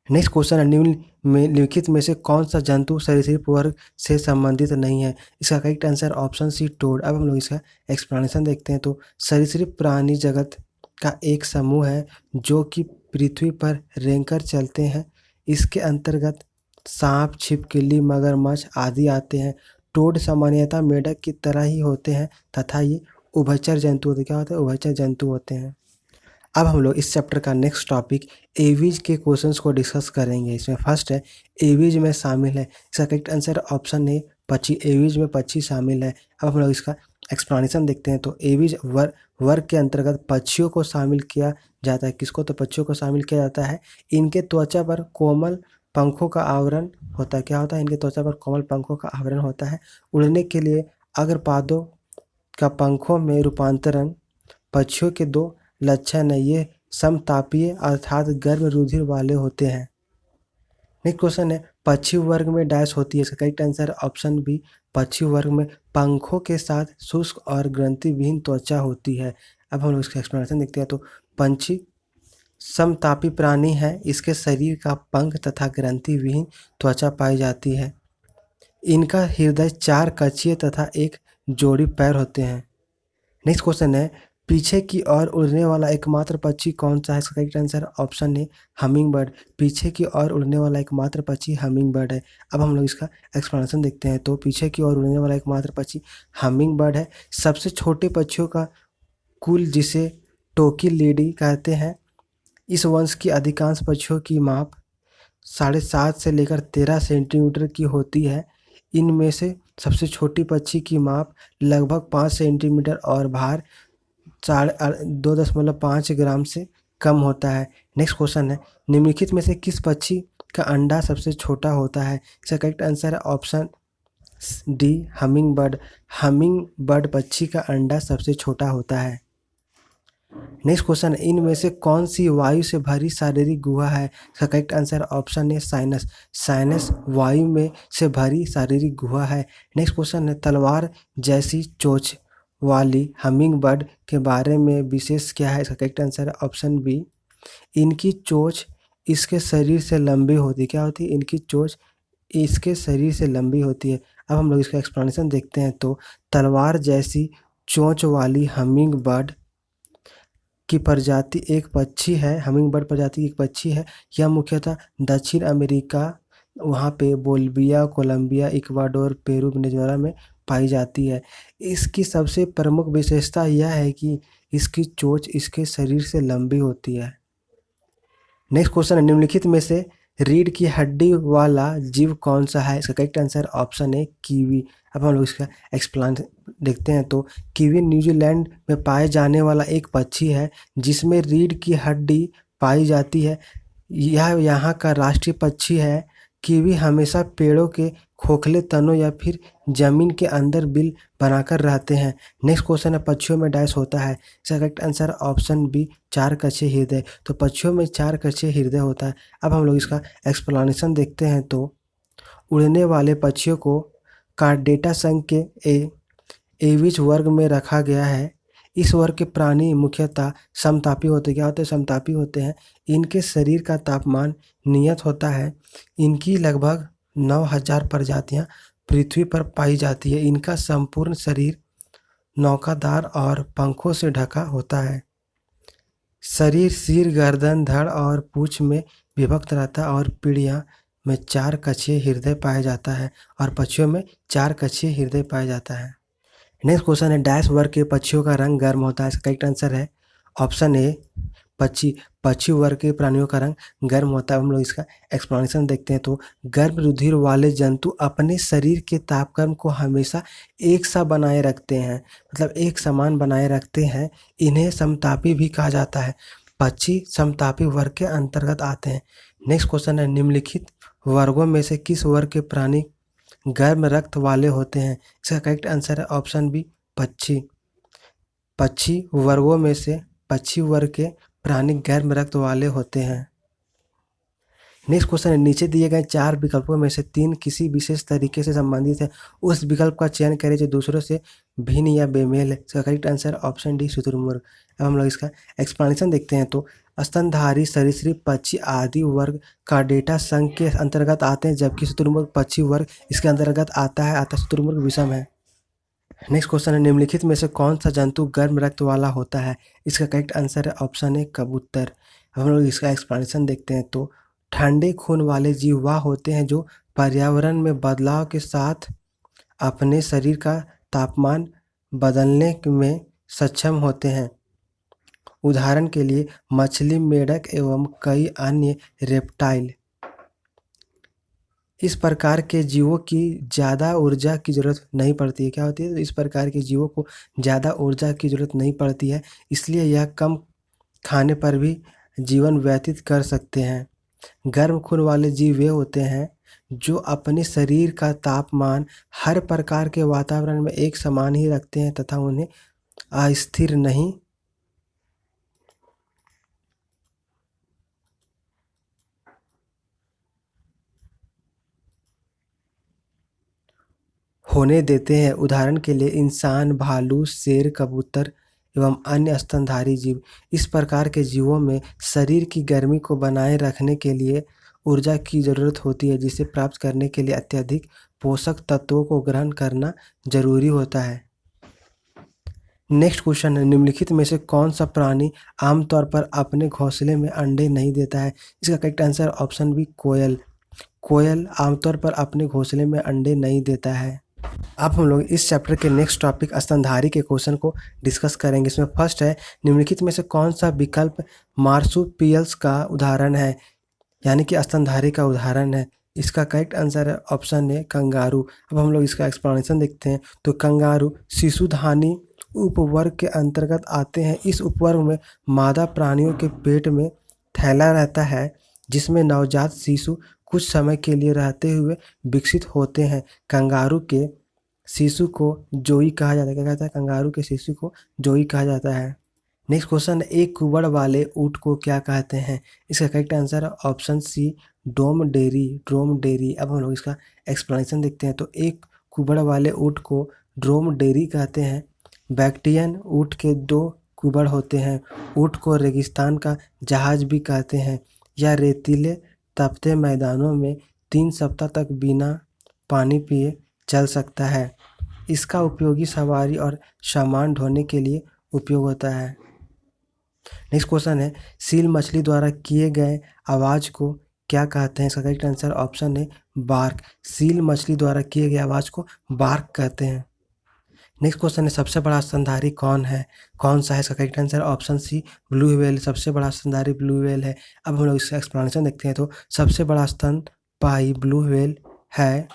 नेक्स्ट क्वेश्चन है, निम्नलिखित में से कौन सा जंतु सरीसृप वर्ग से संबंधित नहीं है? इसका correct answer option C, toad. अब हम लोग इसका एक्सप्लेनेशन देखते हैं। तो सरीसृप प्राणी जगत का एक समूह है जो कि पृथ्वी पर रेंगकर चलते हैं। इसके अंतर्गत सांप, छिपकली, मगरमच्छ आदि आते हैं। टोड सामान्यतः मेढक की तरह ही होते हैं तथा ये उभयचर जंतु होते हैं। क्या होते हैं? उभयचर जंतु होते हैं। अब हम लोग इस चैप्टर का नेक्स्ट टॉपिक एवीज के क्वेश्चंस को डिस्कस करेंगे। इसमें फर्स्ट है, एवीज में शामिल है। इसका करेक्ट आंसर ऑप्शन ए, पक्षी। एवीज में पक्षी शामिल है। अब हम लोग इसका एक्सप्लेनेशन देखते हैं। तो एवीज वर्ग के अंतर्गत पक्षियों को शामिल किया जाता है। किसको? तो पक्षियों को शामिल किया जाता है। इनके त्वचा पर कोमल पंखों का आवरण होता है। क्या होता है? इनके त्वचा पर कोमल पंखों का आवरण होता है। उड़ने के लिए अग्रपादों का पंखों में रूपांतरण। पक्षियों के दो लक्षण है, ये समतापीय अर्थात गर्म रुधिर वाले होते हैं। नेक्स्ट क्वेश्चन है, पक्षी वर्ग में डैश होती है। इसका करेक्ट आंसर ऑप्शन बी, पक्षी वर्ग में पंखों के साथ शुष्क और ग्रंथि विहीन त्वचा होती है। अब हम लोग इसका एक्सप्लेनेशन देखते हैं। तो पंछी समतापी प्राणी है। इसके शरीर का पंख तथा ग्रंथि विहीन त्वचा पाई जाती है। इनका हृदय 4 कक्षीय तथा एक जोड़ी पैर होते हैं। नेक्स्ट क्वेश्चन है, पीछे की ओर उड़ने वाला एकमात्र पक्षी कौन सा है? इसका correct answer option A, humming bird. पीछे की ओर उड़ने वाला एकमात्र पक्षी हमिंग बर्ड है। अब हम लोग इसका एक्सप्लेनेशन देखते हैं। तो पीछे की ओर उड़ने वाला एकमात्र पक्षी हमिंग बर्ड है। सबसे छोटे पक्षियों का कुल, जिसे टोकीलिडी कहते हैं, इस वंश की अधिकांश पक्षियों की माप 7.5 से लेकर 13 सेंटीमीटर की होती है। इनमें से सबसे छोटी पक्षी की माप लगभग 5 सेंटीमीटर और भार 2.5 ग्राम से कम होता है। नेक्स्ट क्वेश्चन है, निम्नलिखित में से किस पक्षी का अंडा सबसे छोटा होता है? इसका करेक्ट आंसर है option D, humming bird. Humming bird पक्षी का अंडा सबसे छोटा होता है। नेक्स्ट क्वेश्चन है, इनमें से कौन सी वायु से भरी शारीरिक गुहा है? इसका करेक्ट आंसर ऑप्शन है साइनस। साइनस वायु में से भरी शारीरिक गुहा है। नेक्स्ट क्वेश्चन है, तलवार जैसी चोंच वाली हमिंग बर्ड के बारे में विशेष क्या है? इसका करेक्ट आंसर है ऑप्शन बी, इनकी चोंच इसके शरीर से लंबी होती है। क्या होती है? इनकी चोंच इसके शरीर से लंबी होती है। अब हम लोग इसका एक्सप्लेनेशन देखते हैं। तो तलवार जैसी चोंच वाली हमिंग बर्ड की प्रजाति एक पक्षी है। हमिंग बर्ड प्रजाति की एक पक्षी है। यह मुख्यतः दक्षिण अमेरिका, वहाँ पे Bolivia, Colombia, Ecuador, Peru, Venezuela में पाई जाती है। इसकी सबसे प्रमुख विशेषता यह है कि इसकी चोंच इसके शरीर से लंबी होती है। नेक्स्ट क्वेश्चन है, निम्नलिखित में से रीढ़ की हड्डी वाला जीव कौन सा है? इसका करेक्ट आंसर ऑप्शन है कीवी। अब हम लोग इसका एक्सप्लेन देखते हैं। तो कीवी न्यूजीलैंड में पाए जाने वाला एक पक्षी है जिसमें रीढ़ की हड्डी पाई जाती है। यह यहाँ का राष्ट्रीय पक्षी है। कीवी हमेशा पेड़ों के खोखले तनों या फिर जमीन के अंदर बिल बनाकर रहते हैं। नेक्स्ट क्वेश्चन है, पक्षियों में डैश होता है? इसका करेक्ट आंसर ऑप्शन बी, 4 कक्षीय हृदय। तो पक्षियों में 4 कक्षीय हृदय होता है। अब हम लोग इसका एक्सप्लेनेशन देखते हैं। तो उड़ने वाले पक्षियों को कार्डेटा संघ के एविज वर्ग में रखा गया है। इस वर्ग के प्राणी मुख्यतः समतापी होते हैं। क्या होते हैं? समतापी होते हैं। इनके शरीर का तापमान नियत होता है। इनकी लगभग 9000 प्रजातियां पृथ्वी पर पाई जाती है। इनका संपूर्ण शरीर नौकादार और पंखों से ढका होता है। शरीर सिर, गर्दन, धड़ और पूंछ में विभक्त रहता है और पीढ़ियाँ में 4 कक्षीय हृदय पाया जाता है और पक्षियों में 4 कक्षीय हृदय पाया जाता है। नेक्स्ट क्वेश्चन है, डैश वर्ग के पक्षियों का रंग गर्म होता है। इसका करेक्ट आंसर है ऑप्शन ए पक्षी वर्ग के प्राणियों का रंग गर्म होता है। हम लोग इसका एक्सप्लेनेशन देखते हैं। तो गर्म रुधिर वाले जंतु अपने शरीर के तापक्रम को हमेशा एक सा बनाए रखते हैं, मतलब एक समान बनाए रखते हैं। इन्हें समतापी भी कहा जाता है। पक्षी समतापी वर्ग के अंतर्गत आते हैं। नेक्स्ट क्वेश्चन है, निम्नलिखित वर्गों में से किस वर्ग के प्राणी गर्म रक्त वाले होते हैं। इसका करेक्ट आंसर है ऑप्शन बी पक्षी। पक्षी वर्गों में से पक्षी वर्ग के प्राणी गर्म रक्त वाले होते हैं। नेक्स्ट क्वेश्चन है, नीचे दिए गए 4 विकल्पों में से 3 किसी विशेष तरीके से संबंधित है। उस विकल्प का चयन करें जो दूसरों से भिन्न या बेमेल है। इसका करेक्ट आंसर ऑप्शन डी शुतुरमुर्ग। अब हम लोग इसका एक्सप्लेनेशन देखते हैं। तो स्तनधारी सरीसृप पक्षी आदि वर्ग का डेटा संघ के अंतर्गत आते हैं, जबकि शुतुरमुर्ग पक्षी वर्ग इसके अंतर्गत आता है, अतः शुतुरमुर्ग विषम है। नेक्स्ट क्वेश्चन है, निम्नलिखित में से कौन सा जंतु गर्म रक्त वाला होता है। इसका करेक्ट आंसर है ऑप्शन ए कबूतर। हम लोग इसका एक्सप्लेनेशन देखते हैं। तो ठंडे खून वाले जीव वह होते हैं जो पर्यावरण में बदलाव के साथ अपने शरीर का तापमान बदलने में सक्षम होते हैं। उदाहरण के लिए मछली, मेढक एवं कई अन्य रेप्टाइल। इस प्रकार के जीवों की ज़्यादा ऊर्जा की ज़रूरत नहीं पड़ती है। क्या होती है? तो इस प्रकार के जीवों को ज़्यादा ऊर्जा की ज़रूरत नहीं पड़ती है, इसलिए यह कम खाने पर भी जीवन व्यतीत कर सकते हैं। गर्म खून वाले जीव वे होते हैं जो अपने शरीर का तापमान हर प्रकार के वातावरण में एक समान ही रखते हैं तथा उन्हें अस्थिर नहीं होने देते हैं। उदाहरण के लिए इंसान, भालू, शेर, कबूतर एवं अन्य स्तनधारी जीव। इस प्रकार के जीवों में शरीर की गर्मी को बनाए रखने के लिए ऊर्जा की ज़रूरत होती है, जिसे प्राप्त करने के लिए अत्यधिक पोषक तत्वों को ग्रहण करना जरूरी होता है। नेक्स्ट क्वेश्चन है, निम्नलिखित में से कौन सा प्राणी आमतौर पर अपने घोंसले में अंडे नहीं देता है। इसका करेक्ट आंसर ऑप्शन बी कोयल। कोयल आमतौर पर अपने घोंसले में अंडे नहीं देता है। अब हम लोग इस चैप्टर के नेक्स्ट टॉपिक स्तनधारी के क्वेश्चन को डिस्कस करेंगे। इसमें फर्स्ट है, निम्नलिखित में से कौन सा विकल्प मार्सुपियल्स का उदाहरण है, यानी कि स्तनधारी का उदाहरण है। इसका करेक्ट आंसर है ऑप्शन ए कंगारू। अब हम लोग इसका एक्सप्लेनेशन देखते हैं। तो कंगारू शिशुधानी उपवर्ग के अंतर्गत आते हैं। इस उपवर्ग में मादा प्राणियों के पेट में थैला रहता है, जिसमें नवजात शिशु कुछ समय के लिए रहते हुए विकसित होते हैं। कंगारू के शिशु को जोई कहा जाता है। क्या कहता है? कंगारू के शिशु को जोई कहा जाता है। नेक्स्ट क्वेश्चन, एक कुबड़ वाले ऊँट को क्या कहते हैं। इसका करेक्ट आंसर है ऑप्शन सी ड्रोमडेरी। अब हम लोग इसका एक्सप्लेनेशन देखते हैं। तो एक कुबड़ वाले ऊँट को ड्रोमडेरी कहते हैं। बैक्ट्रियन ऊँट के 2 कुबड़ होते हैं। ऊँट को रेगिस्तान का जहाज भी कहते हैं। यह रेतीले तपते मैदानों में 3 सप्ताह तक बिना पानी पिए चल सकता है। इसका उपयोगी सवारी और सामान ढोने के लिए उपयोग होता है। नेक्स्ट क्वेश्चन है, सील मछली द्वारा किए गए आवाज़ को क्या कहते हैं। इसका करेक्ट आंसर ऑप्शन है बार्क। सील मछली द्वारा किए गए आवाज़ को बार्क कहते हैं। नेक्स्ट क्वेश्चन है, सबसे बड़ा स्तनधारी कौन सा है। इसका correct answer option C blue whale. सबसे बड़ा स्तनधारी ब्लू व्हेल है। अब हम लोग इसका एक्सप्लेनेशन देखते हैं। तो सबसे बड़ा स्तनपायी ब्लू व्हेल है।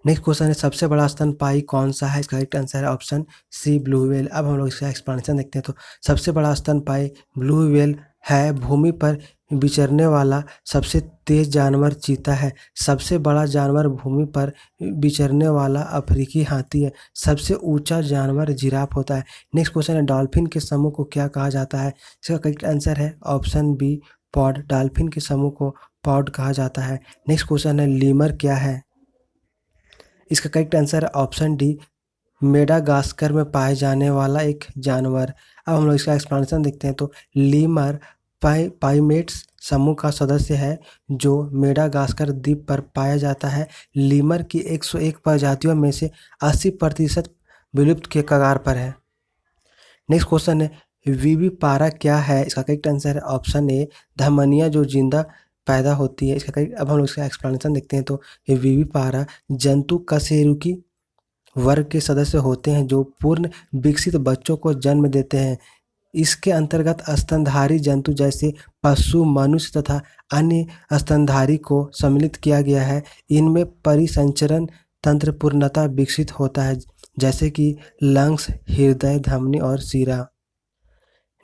नेक्स्ट क्वेश्चन है, सबसे बड़ा स्तनपायी कौन सा है। इसका करेक्ट आंसर है ऑप्शन सी ब्लू व्हेल। अब हम लोग इसका एक्सप्लेनेशन देखते हैं। तो सबसे बड़ा स्तनपायी ब्लू व्हेल है। भूमि पर विचरने वाला सबसे तेज जानवर चीता है। सबसे बड़ा जानवर भूमि पर विचरने वाला अफ्रीकी हाथी है। सबसे ऊंचा जानवर जिराफ होता है। नेक्स्ट क्वेश्चन है, डॉल्फिन के समूह को क्या कहा जाता है। इसका करेक्ट आंसर है ऑप्शन बी पॉड। डॉल्फिन के समूह को पॉड कहा जाता है। नेक्स्ट क्वेश्चन है, लीमर क्या है। इसका करेक्ट आंसर है ऑप्शन डी मेडागास्कर में पाए जाने वाला एक जानवर। अब हम लोग इसका एक्सप्लेनेशन देखते हैं। तो लीमर प्राइमेट्स समूह का सदस्य है जो मेडागास्कर द्वीप पर पाया जाता है। लीमर की 101 प्रजातियों में से 80% विलुप्त के कगार पर है। नेक्स्ट क्वेश्चन है, विविपारा क्या है? इसका करेक्ट आंसर है ऑप्शन ए धमनियाँ जो जिंदा पैदा होती है। इसका करेक्ट, अब हम लोग इसका एक्सप्लेनेशन देखते हैं। तो ये विविपारा जंतु कशेरुकी वर्ग के सदस्य होते हैं जो पूर्ण विकसित बच्चों को जन्म देते हैं। इसके अंतर्गत स्तनधारी जंतु जैसे पशु, मनुष्य तथा अन्य स्तनधारी को सम्मिलित किया गया है। इनमें परिसंचरण तंत्र पूर्णतः विकसित होता है, जैसे कि लंग्स, हृदय, धमनी और शिरा।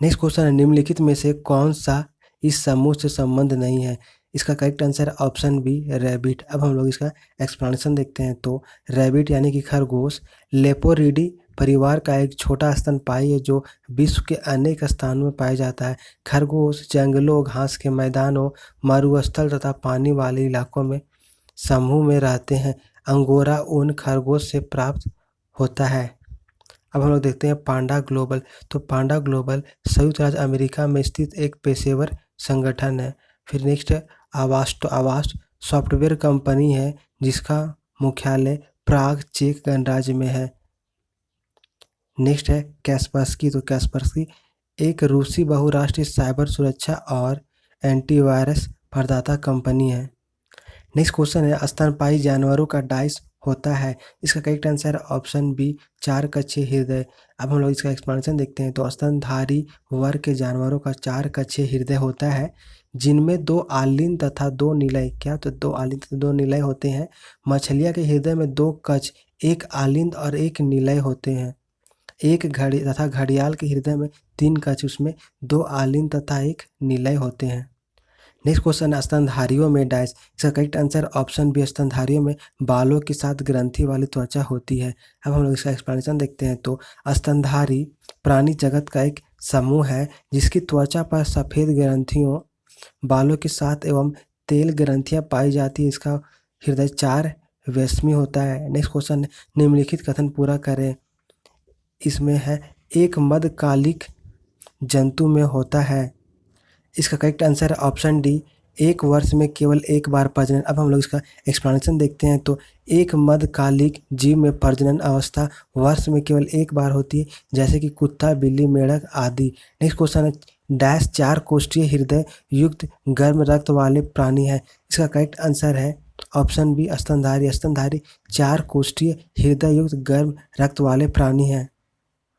नेक्स्ट क्वेश्चन है, निम्नलिखित में से कौन सा इस समूह से संबंध नहीं है? इसका करेक्ट आंसर है ऑप्शन बी रैबिट। अब हम लोग इसका एक्सप्लेनेशन देखते हैं। तो रैबिट यानी कि खरगोश लेपोरिडी परिवार का एक छोटा स्तनपायी है जो विश्व के अनेक स्थानों में पाया जाता है। खरगोश जंगलों, घास के मैदानों, मरुस्थल तथा पानी वाले इलाकों में समूह में रहते हैं। अंगोरा ऊन खरगोश से प्राप्त होता है। अब हम लोग देखते हैं पांडा ग्लोबल। तो पांडा ग्लोबल संयुक्त राज्य अमेरिका में स्थित एक पेशेवर संगठन है। फिर नेक्स्ट है आवास्ट। तो आवास्ट सॉफ्टवेयर कंपनी है जिसका मुख्यालय प्राग, चेक गणराज्य में है। नेक्स्ट है कैस्परस्की। तो कैस्परस्की एक रूसी बहुराष्ट्रीय साइबर सुरक्षा और एंटीवायरस प्रदाता कंपनी है। नेक्स्ट क्वेश्चन है, स्तनपायी जानवरों का डाइस होता है। इसका करेक्ट आंसर है ऑप्शन बी चार कक्षीय हृदय। अब हम लोग इसका एक्सप्लेनेशन देखते हैं। तो स्तनधारी वर्ग के जानवरों का चार कक्षीय हृदय होता है, जिनमें दो आलिंद तथा दो निलय, क्या तो दो आलिंद तथा दो निलय होते हैं। मछलियाँ के हृदय में दो कक्ष, एक आलिंद और एक निलय होते हैं। एक घड़ी तथा घड़ियाल के हृदय में तीन कक्ष, उसमें दो आलिंद तथा एक निलय होते हैं। नेक्स्ट क्वेश्चन है, स्तनधारियों में डैश। इसका करेक्ट आंसर ऑप्शन बी स्तनधारियों में बालों के साथ ग्रंथि वाली त्वचा होती है। अब हम लोग इसका एक्सप्लेनेशन देखते हैं। तो स्तनधारी प्राणी जगत का एक समूह है जिसकी त्वचा पर सफ़ेद ग्रंथियों, बालों के साथ एवं तेल ग्रंथियां पाई जाती है। इसका हृदय चार वेश्मी होता है। नेक्स्ट क्वेश्चन है, निम्नलिखित कथन पूरा करें। इसमें है एक मध्यकालिक जंतु में होता है। इसका करेक्ट आंसर है ऑप्शन डी एक वर्ष में केवल एक बार प्रजनन। अब हम लोग इसका एक्सप्लेनेशन देखते हैं। तो एक मध्यकालिक जीव में प्रजनन अवस्था वर्ष में केवल एक बार होती है, जैसे कि कुत्ता, बिल्ली, मेढक आदि। नेक्स्ट क्वेश्चन है, डैश चार कोष्ठीय हृदय युक्त गर्म रक्त वाले प्राणी है। इसका करेक्ट आंसर है ऑप्शन बी स्तनधारी। स्तनधारी चार कोष्ठीय हृदय युक्त गर्म रक्त वाले प्राणी हैं।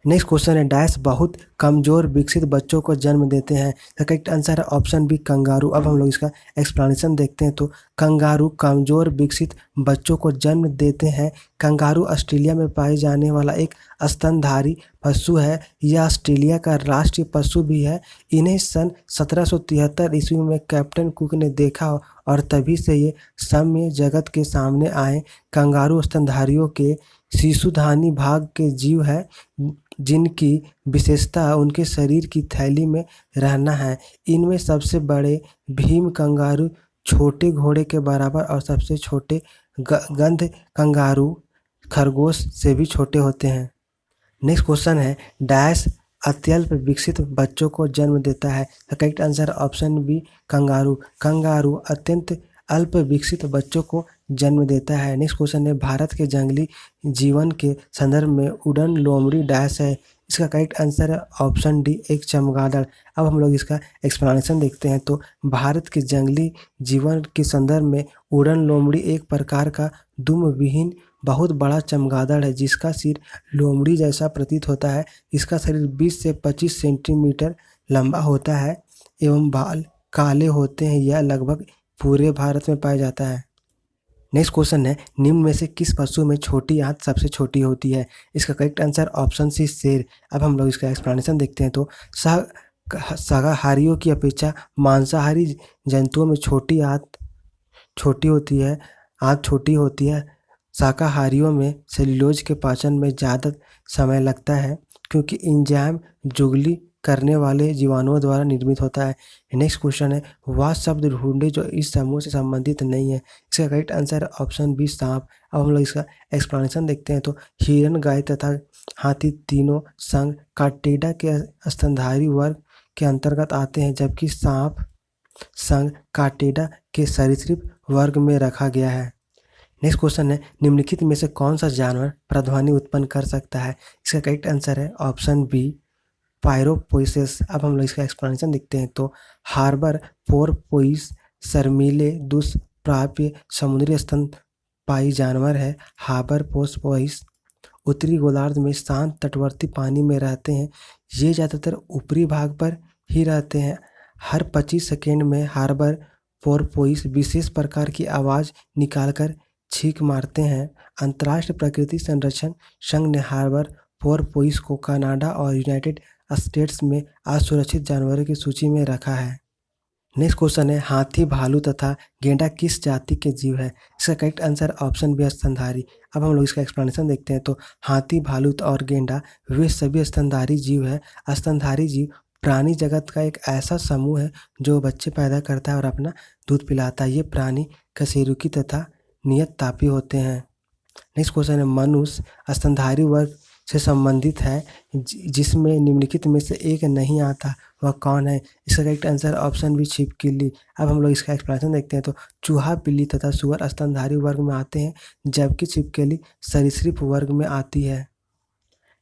नेक्स्ट क्वेश्चन है, डैश बहुत कमजोर विकसित बच्चों को जन्म देते हैं। करेक्ट आंसर है ऑप्शन बी कंगारू। अब हम लोग इसका एक्सप्लेनेशन देखते हैं। तो कंगारू कमजोर विकसित बच्चों को जन्म देते हैं। कंगारू ऑस्ट्रेलिया में पाए जाने वाला एक स्तनधारी पशु है। यह ऑस्ट्रेलिया का राष्ट्रीय पशु भी है। इन्हें सन 1773 ईस्वी में कैप्टन कुक ने देखा और तभी से ये सभ्य जगत के सामने आए। कंगारू स्तनधारियों के शिशुधानी भाग के जीव है, जिनकी विशेषता उनके शरीर की थैली में रहना है। इनमें सबसे बड़े भीम कंगारू छोटे घोड़े के बराबर और सबसे छोटे गंध कंगारू खरगोश से भी छोटे होते हैं। नेक्स्ट क्वेश्चन है, डैश अत्यल्प विकसित बच्चों को जन्म देता है। Correct answer option B kangaroo. Kangaroo अत्यंत अल्प विकसित बच्चों को जन्म देता है। नेक्स्ट क्वेश्चन है, भारत के जंगली जीवन के संदर्भ में उड़न लोमड़ी डैश है। इसका करेक्ट आंसर है ऑप्शन डी एक चमगादड़। अब हम लोग इसका एक्सप्लेनेशन देखते हैं। तो भारत के जंगली जीवन के संदर्भ में उड़न लोमड़ी एक प्रकार का दुम विहीन बहुत बड़ा चमगादड़ है, जिसका सिर लोमड़ी जैसा प्रतीत होता है। इसका शरीर 20 से 25 सेंटीमीटर लंबा होता है एवं बाल काले होते हैं। यह लगभग पूरे भारत में पाया जाता है। नेक्स्ट क्वेश्चन है, निम्न में से किस पशु में छोटी आंत सबसे छोटी होती है? इसका करेक्ट आंसर ऑप्शन सी शेर। अब हम लोग इसका एक्सप्लेनेशन देखते हैं। तो शाकाहारियों की अपेक्षा मांसाहारी जंतुओं में छोटी आंत छोटी होती है। शाकाहारियों में सेल्यूलोज के पाचन में ज़्यादा समय लगता है, क्योंकि एंजाइम जुगली करने वाले जीवाणुओं द्वारा निर्मित होता है। नेक्स्ट क्वेश्चन है, वह शब्द ढूंढे जो इस समूह से संबंधित नहीं है। इसका करेक्ट आंसर है ऑप्शन बी सांप। अब हम लोग इसका एक्सप्लेनेशन देखते हैं। तो हिरन, गाय तथा हाथी तीनों संघ कार्टेडा के स्तनधारी वर्ग के अंतर्गत आते हैं, जबकि सांप संघ कार्टेडा के सरीसृप वर्ग में रखा गया है। नेक्स्ट क्वेश्चन है, निम्नलिखित में से कौन सा जानवर प्रतिध्वनि उत्पन्न कर सकता है? इसका करेक्ट आंसर है ऑप्शन बी पायरोपोइसेस। अब हम लोग इसका एक्सप्लेनेशन देखते हैं तो हार्बर पोरपोइस शर्मीले दुष्प्राप्य समुद्री स्तनपायी जानवर है। हार्बर पोरपोइस उत्तरी गोलार्ध में शांत तटवर्ती पानी में रहते हैं। ये ज़्यादातर ऊपरी भाग पर ही रहते हैं। हर 25 सेकेंड में हार्बर पोरपोइस विशेष प्रकार की आवाज़ निकालकर छींक मारते हैं। अंतर्राष्ट्रीय प्रकृति संरक्षण संघ ने हार्बर पोरपोइस को कनाडा और यूनाइटेड स्टेट्स में असुरक्षित जानवरों की सूची में रखा है। नेक्स्ट क्वेश्चन है, हाथी, भालू तथा गेंडा किस जाति के जीव है? इसका करेक्ट आंसर ऑप्शन बी स्तनधारी। अब हम लोग इसका एक्सप्लेनेशन देखते हैं तो हाथी, भालू और गेंडा वे सभी स्तनधारी जीव है। स्तनधारी जीव प्राणी जगत का एक ऐसा समूह है जो बच्चे पैदा करता है और अपना दूध पिलाता है। ये प्राणी कशेरुकी तथा नियत तापी होते हैं। नेक्स्ट क्वेश्चन है, मनुष्य स्तनधारी वर्ग से संबंधित है जिसमें निम्नलिखित में से एक नहीं आता, वह कौन है? इसका करेक्ट आंसर ऑप्शन बी छिपकली। अब हम लोग इसका एक्सप्लेनेशन देखते हैं तो चूहा, बिल्ली तथा सुअर स्तनधारी वर्ग में आते हैं जबकि छिपकली सरीसृप वर्ग में आती है।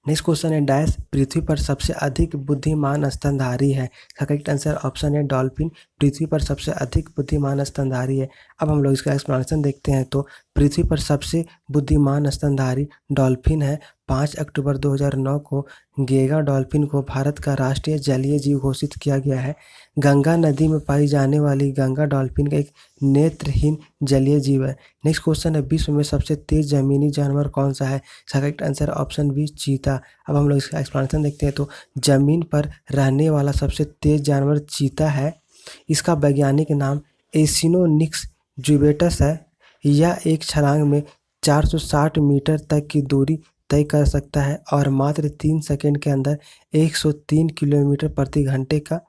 नेक्स्ट क्वेश्चन है, डैश पृथ्वी पर सबसे अधिक बुद्धिमान स्तनधारी है? इसका करेक्ट आंसर ऑप्शन है डॉल्फिन पृथ्वी पर सबसे अधिक बुद्धिमान स्तनधारी है। अब हम लोग इसका एक्सप्लेनेशन देखते हैं तो पृथ्वी पर सबसे बुद्धिमान स्तनधारी डॉल्फिन है। 5 अक्टूबर 2009 को गेगा डॉल्फिन को भारत का राष्ट्रीय जलीय जीव घोषित किया गया है। गंगा नदी में पाई जाने वाली गंगा डॉल्फिन का एक नेत्रहीन जलीय जीव है। नेक्स्ट क्वेश्चन है, विश्व में सबसे तेज जमीनी जानवर कौन सा है? इसका करेक्ट आंसर ऑप्शन बी चीता। अब हम लोग इसका एक्सप्लेनेशन देखते हैं तो जमीन पर रहने वाला सबसे तेज जानवर चीता है। इसका वैज्ञानिक नाम एसिनोनिक्स जुबेटस है। यह एक छलांग में 460 मीटर तक की दूरी तय कर सकता है और मात्र 3 सेकंड के अंदर 103 किलोमीटर प्रति घंटे का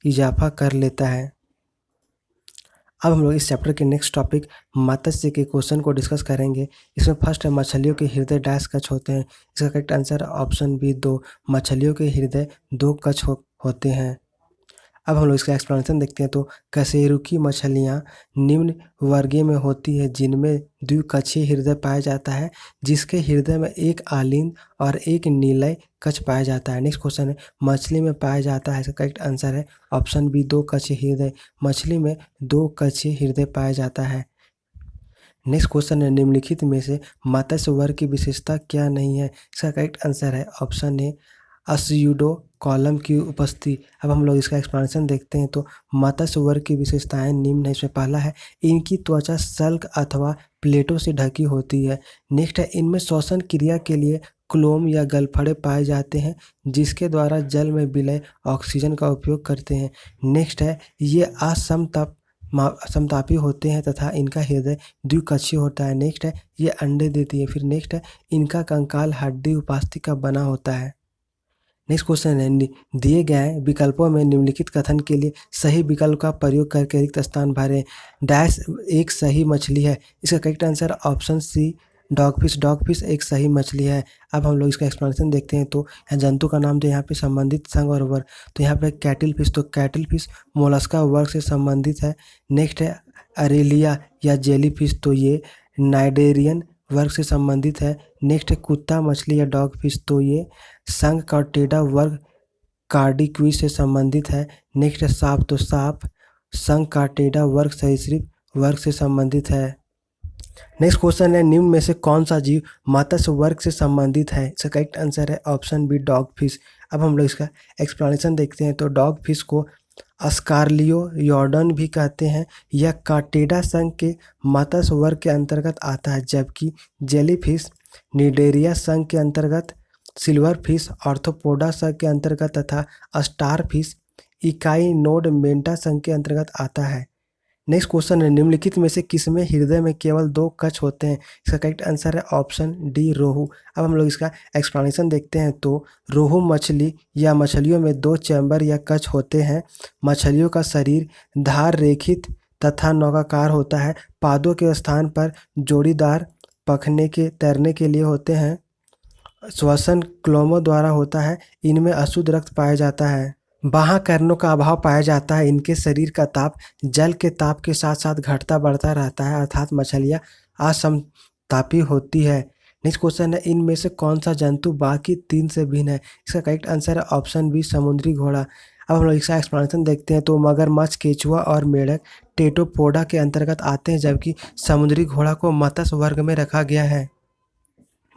इजाफा कर लेता है। अब हम लोग इस चैप्टर के नेक्स्ट टॉपिक मत्स्य के क्वेश्चन को डिस्कस करेंगे। इसमें फर्स्ट है, मछलियों के हृदय डैश कच होते हैं? इसका करेक्ट आंसर ऑप्शन बी 2। मछलियों के हृदय 2 कच होते हैं। अब हम लोग इसका एक्सप्लेनेशन देखते हैं तो कशेरुकी मछलियाँ निम्न वर्गीय में होती है जिनमें द्विकक्षीय हृदय पाया जाता है जिसके हृदय में एक आलिंद और एक नीलय कक्ष पाया जाता है। नेक्स्ट क्वेश्चन है, मछली में पाया जाता है? इसका करेक्ट आंसर है ऑप्शन बी 2 कक्षीय हृदय। मछली में 2 कक्षीय हृदय पाया जाता है। नेक्स्ट क्वेश्चन है, निम्नलिखित में से मत्स्य वर्ग की विशेषता क्या नहीं है? इसका करेक्ट आंसर है ऑप्शन ए अस्यूडो कॉलम की उपस्थिति। अब हम लोग इसका एक्सप्लेनेशन देखते हैं तो मत्स्य वर्ग की विशेषताएं निम्न है। इसमें पहला है, इनकी त्वचा सल्क अथवा प्लेटों से ढकी होती है। नेक्स्ट है, इनमें श्वसन क्रिया के लिए क्लोम या गलफड़े पाए जाते हैं जिसके द्वारा जल में विलय ऑक्सीजन का उपयोग करते हैं। नेक्स्ट है, ये समतापी होते हैं तथा इनका हृदय द्विकक्षीय होता है। नेक्स्ट है, ये अंडे देती है। फिर नेक्स्ट है, इनका कंकाल हड्डी उपास्थि का बना होता है। नेक्स्ट क्वेश्चन है, दिए गए विकल्पों में निम्नलिखित कथन के लिए सही विकल्प का प्रयोग करके रिक्त स्थान भरें। डैश एक सही मछली है? इसका correct answer option C dogfish. Dogfish एक सही मछली है। अब हम लोग इसका एक्सप्लेनेशन देखते हैं तो यहाँ जंतु का नाम जो यहाँ पे संबंधित संघ और वर्ग, तो यहाँ पे कैटल फिश, तो कैटल फिश मोलस्का वर्ग से संबंधित है। नेक्स्ट है अरेलिया या जेली फिश, तो ये नाइडेरियन वर्ग से संबंधित है। नेक्स्ट है कुत्ता मछली या डॉग फिश, तो ये संघ कार्टेडा वर्ग कार्डिक्विड से संबंधित है। नेक्स्ट है सांप, तो सांप संघ कार्टेडा वर्ग सरीसृप वर्ग से संबंधित है। नेक्स्ट क्वेश्चन है, निम्न में से कौन सा जीव मत्स्य वर्ग से संबंधित है? इसका करेक्ट आंसर है ऑप्शन बी डॉग फिश। अब हम लोग इसका एक्सप्लेनेशन देखते हैं तो डॉग फिश को अस्कारलियो यॉर्डन भी कहते हैं। यह कार्टेडा संघ के मत्स्य वर्ग के अंतर्गत आता है जबकि जेलीफिश निडेरिया संघ के अंतर्गत, सिल्वर फिश ऑर्थोपोडा संघ के अंतर्गत तथा स्टार फिश इकाइनोडमेंटा संघ के अंतर्गत आता है। नेक्स्ट क्वेश्चन है, निम्नलिखित में से किसमें हृदय में केवल 2 कक्ष होते हैं? इसका करेक्ट आंसर है ऑप्शन डी रोहू। अब हम लोग इसका एक्सप्लेनेशन देखते हैं तो रोहू मछली या मछलियों में 2 चैम्बर या कक्ष होते हैं। मछलियों का शरीर धार रेखित तथा नौकाकार होता है। पादों के स्थान पर जोड़ीदार पखने के तैरने के लिए होते हैं। श्वसन क्लोमों द्वारा होता है। इनमें अशुद्ध रक्त पाया जाता है। बाह्य करणों का अभाव पाया जाता है। इनके शरीर का ताप जल के ताप के साथ साथ घटता बढ़ता रहता है, अर्थात मछलियाँ असमतापी होती है। नेक्स्ट क्वेश्चन है, इनमें से कौन सा जंतु बाकी 3 से भिन्न है? इसका करेक्ट आंसर है ऑप्शन बी, समुद्री घोड़ा। अब हम लोग इसका एक्सप्लेनेशन देखते हैं। तो मगरमच्छ, केचुआ और मेढक टेट्रोपोडा के अंतर्गत आते हैं, जबकि समुद्री घोड़ा को मत्स्य वर्ग में रखा गया है।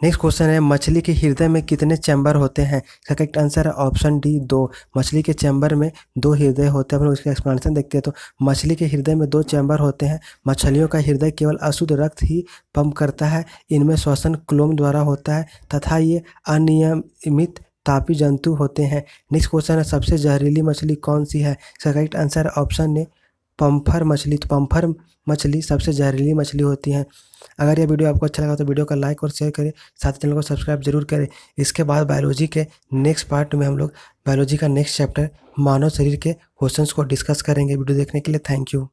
नेक्स्ट क्वेश्चन है, मछली के हृदय में कितने चैम्बर होते हैं? इसका करेक्ट आंसर है ऑप्शन डी, 2। मछली के चैम्बर में 2 हृदय होते हैं। हम लोग इसका एक्सप्लेनेशन देखते हैं। तो मछली के हृदय में 2 चैम्बर होते हैं। मछलियों का हृदय केवल अशुद्ध रक्त ही पंप करता है। इनमें श्वसन क्लोम द्वारा होता है तथा ये अनियमित तापी जंतु होते हैं। नेक्स्ट क्वेश्चन है, सबसे जहरीली मछली कौन सी है? इसका करेक्ट आंसर है ऑप्शन ए, पम्फर मछली। तो पम्फर मछली सबसे जहरीली मछली होती है। अगर यह वीडियो आपको अच्छा लगा तो वीडियो को लाइक और शेयर करें, साथ ही चैनल को सब्सक्राइब जरूर करें। इसके बाद बायोलॉजी के नेक्स्ट पार्ट में हम लोग बायोलॉजी का नेक्स्ट चैप्टर मानव शरीर के क्वेश्चंस को डिस्कस करेंगे। वीडियो देखने के लिए थैंक यू।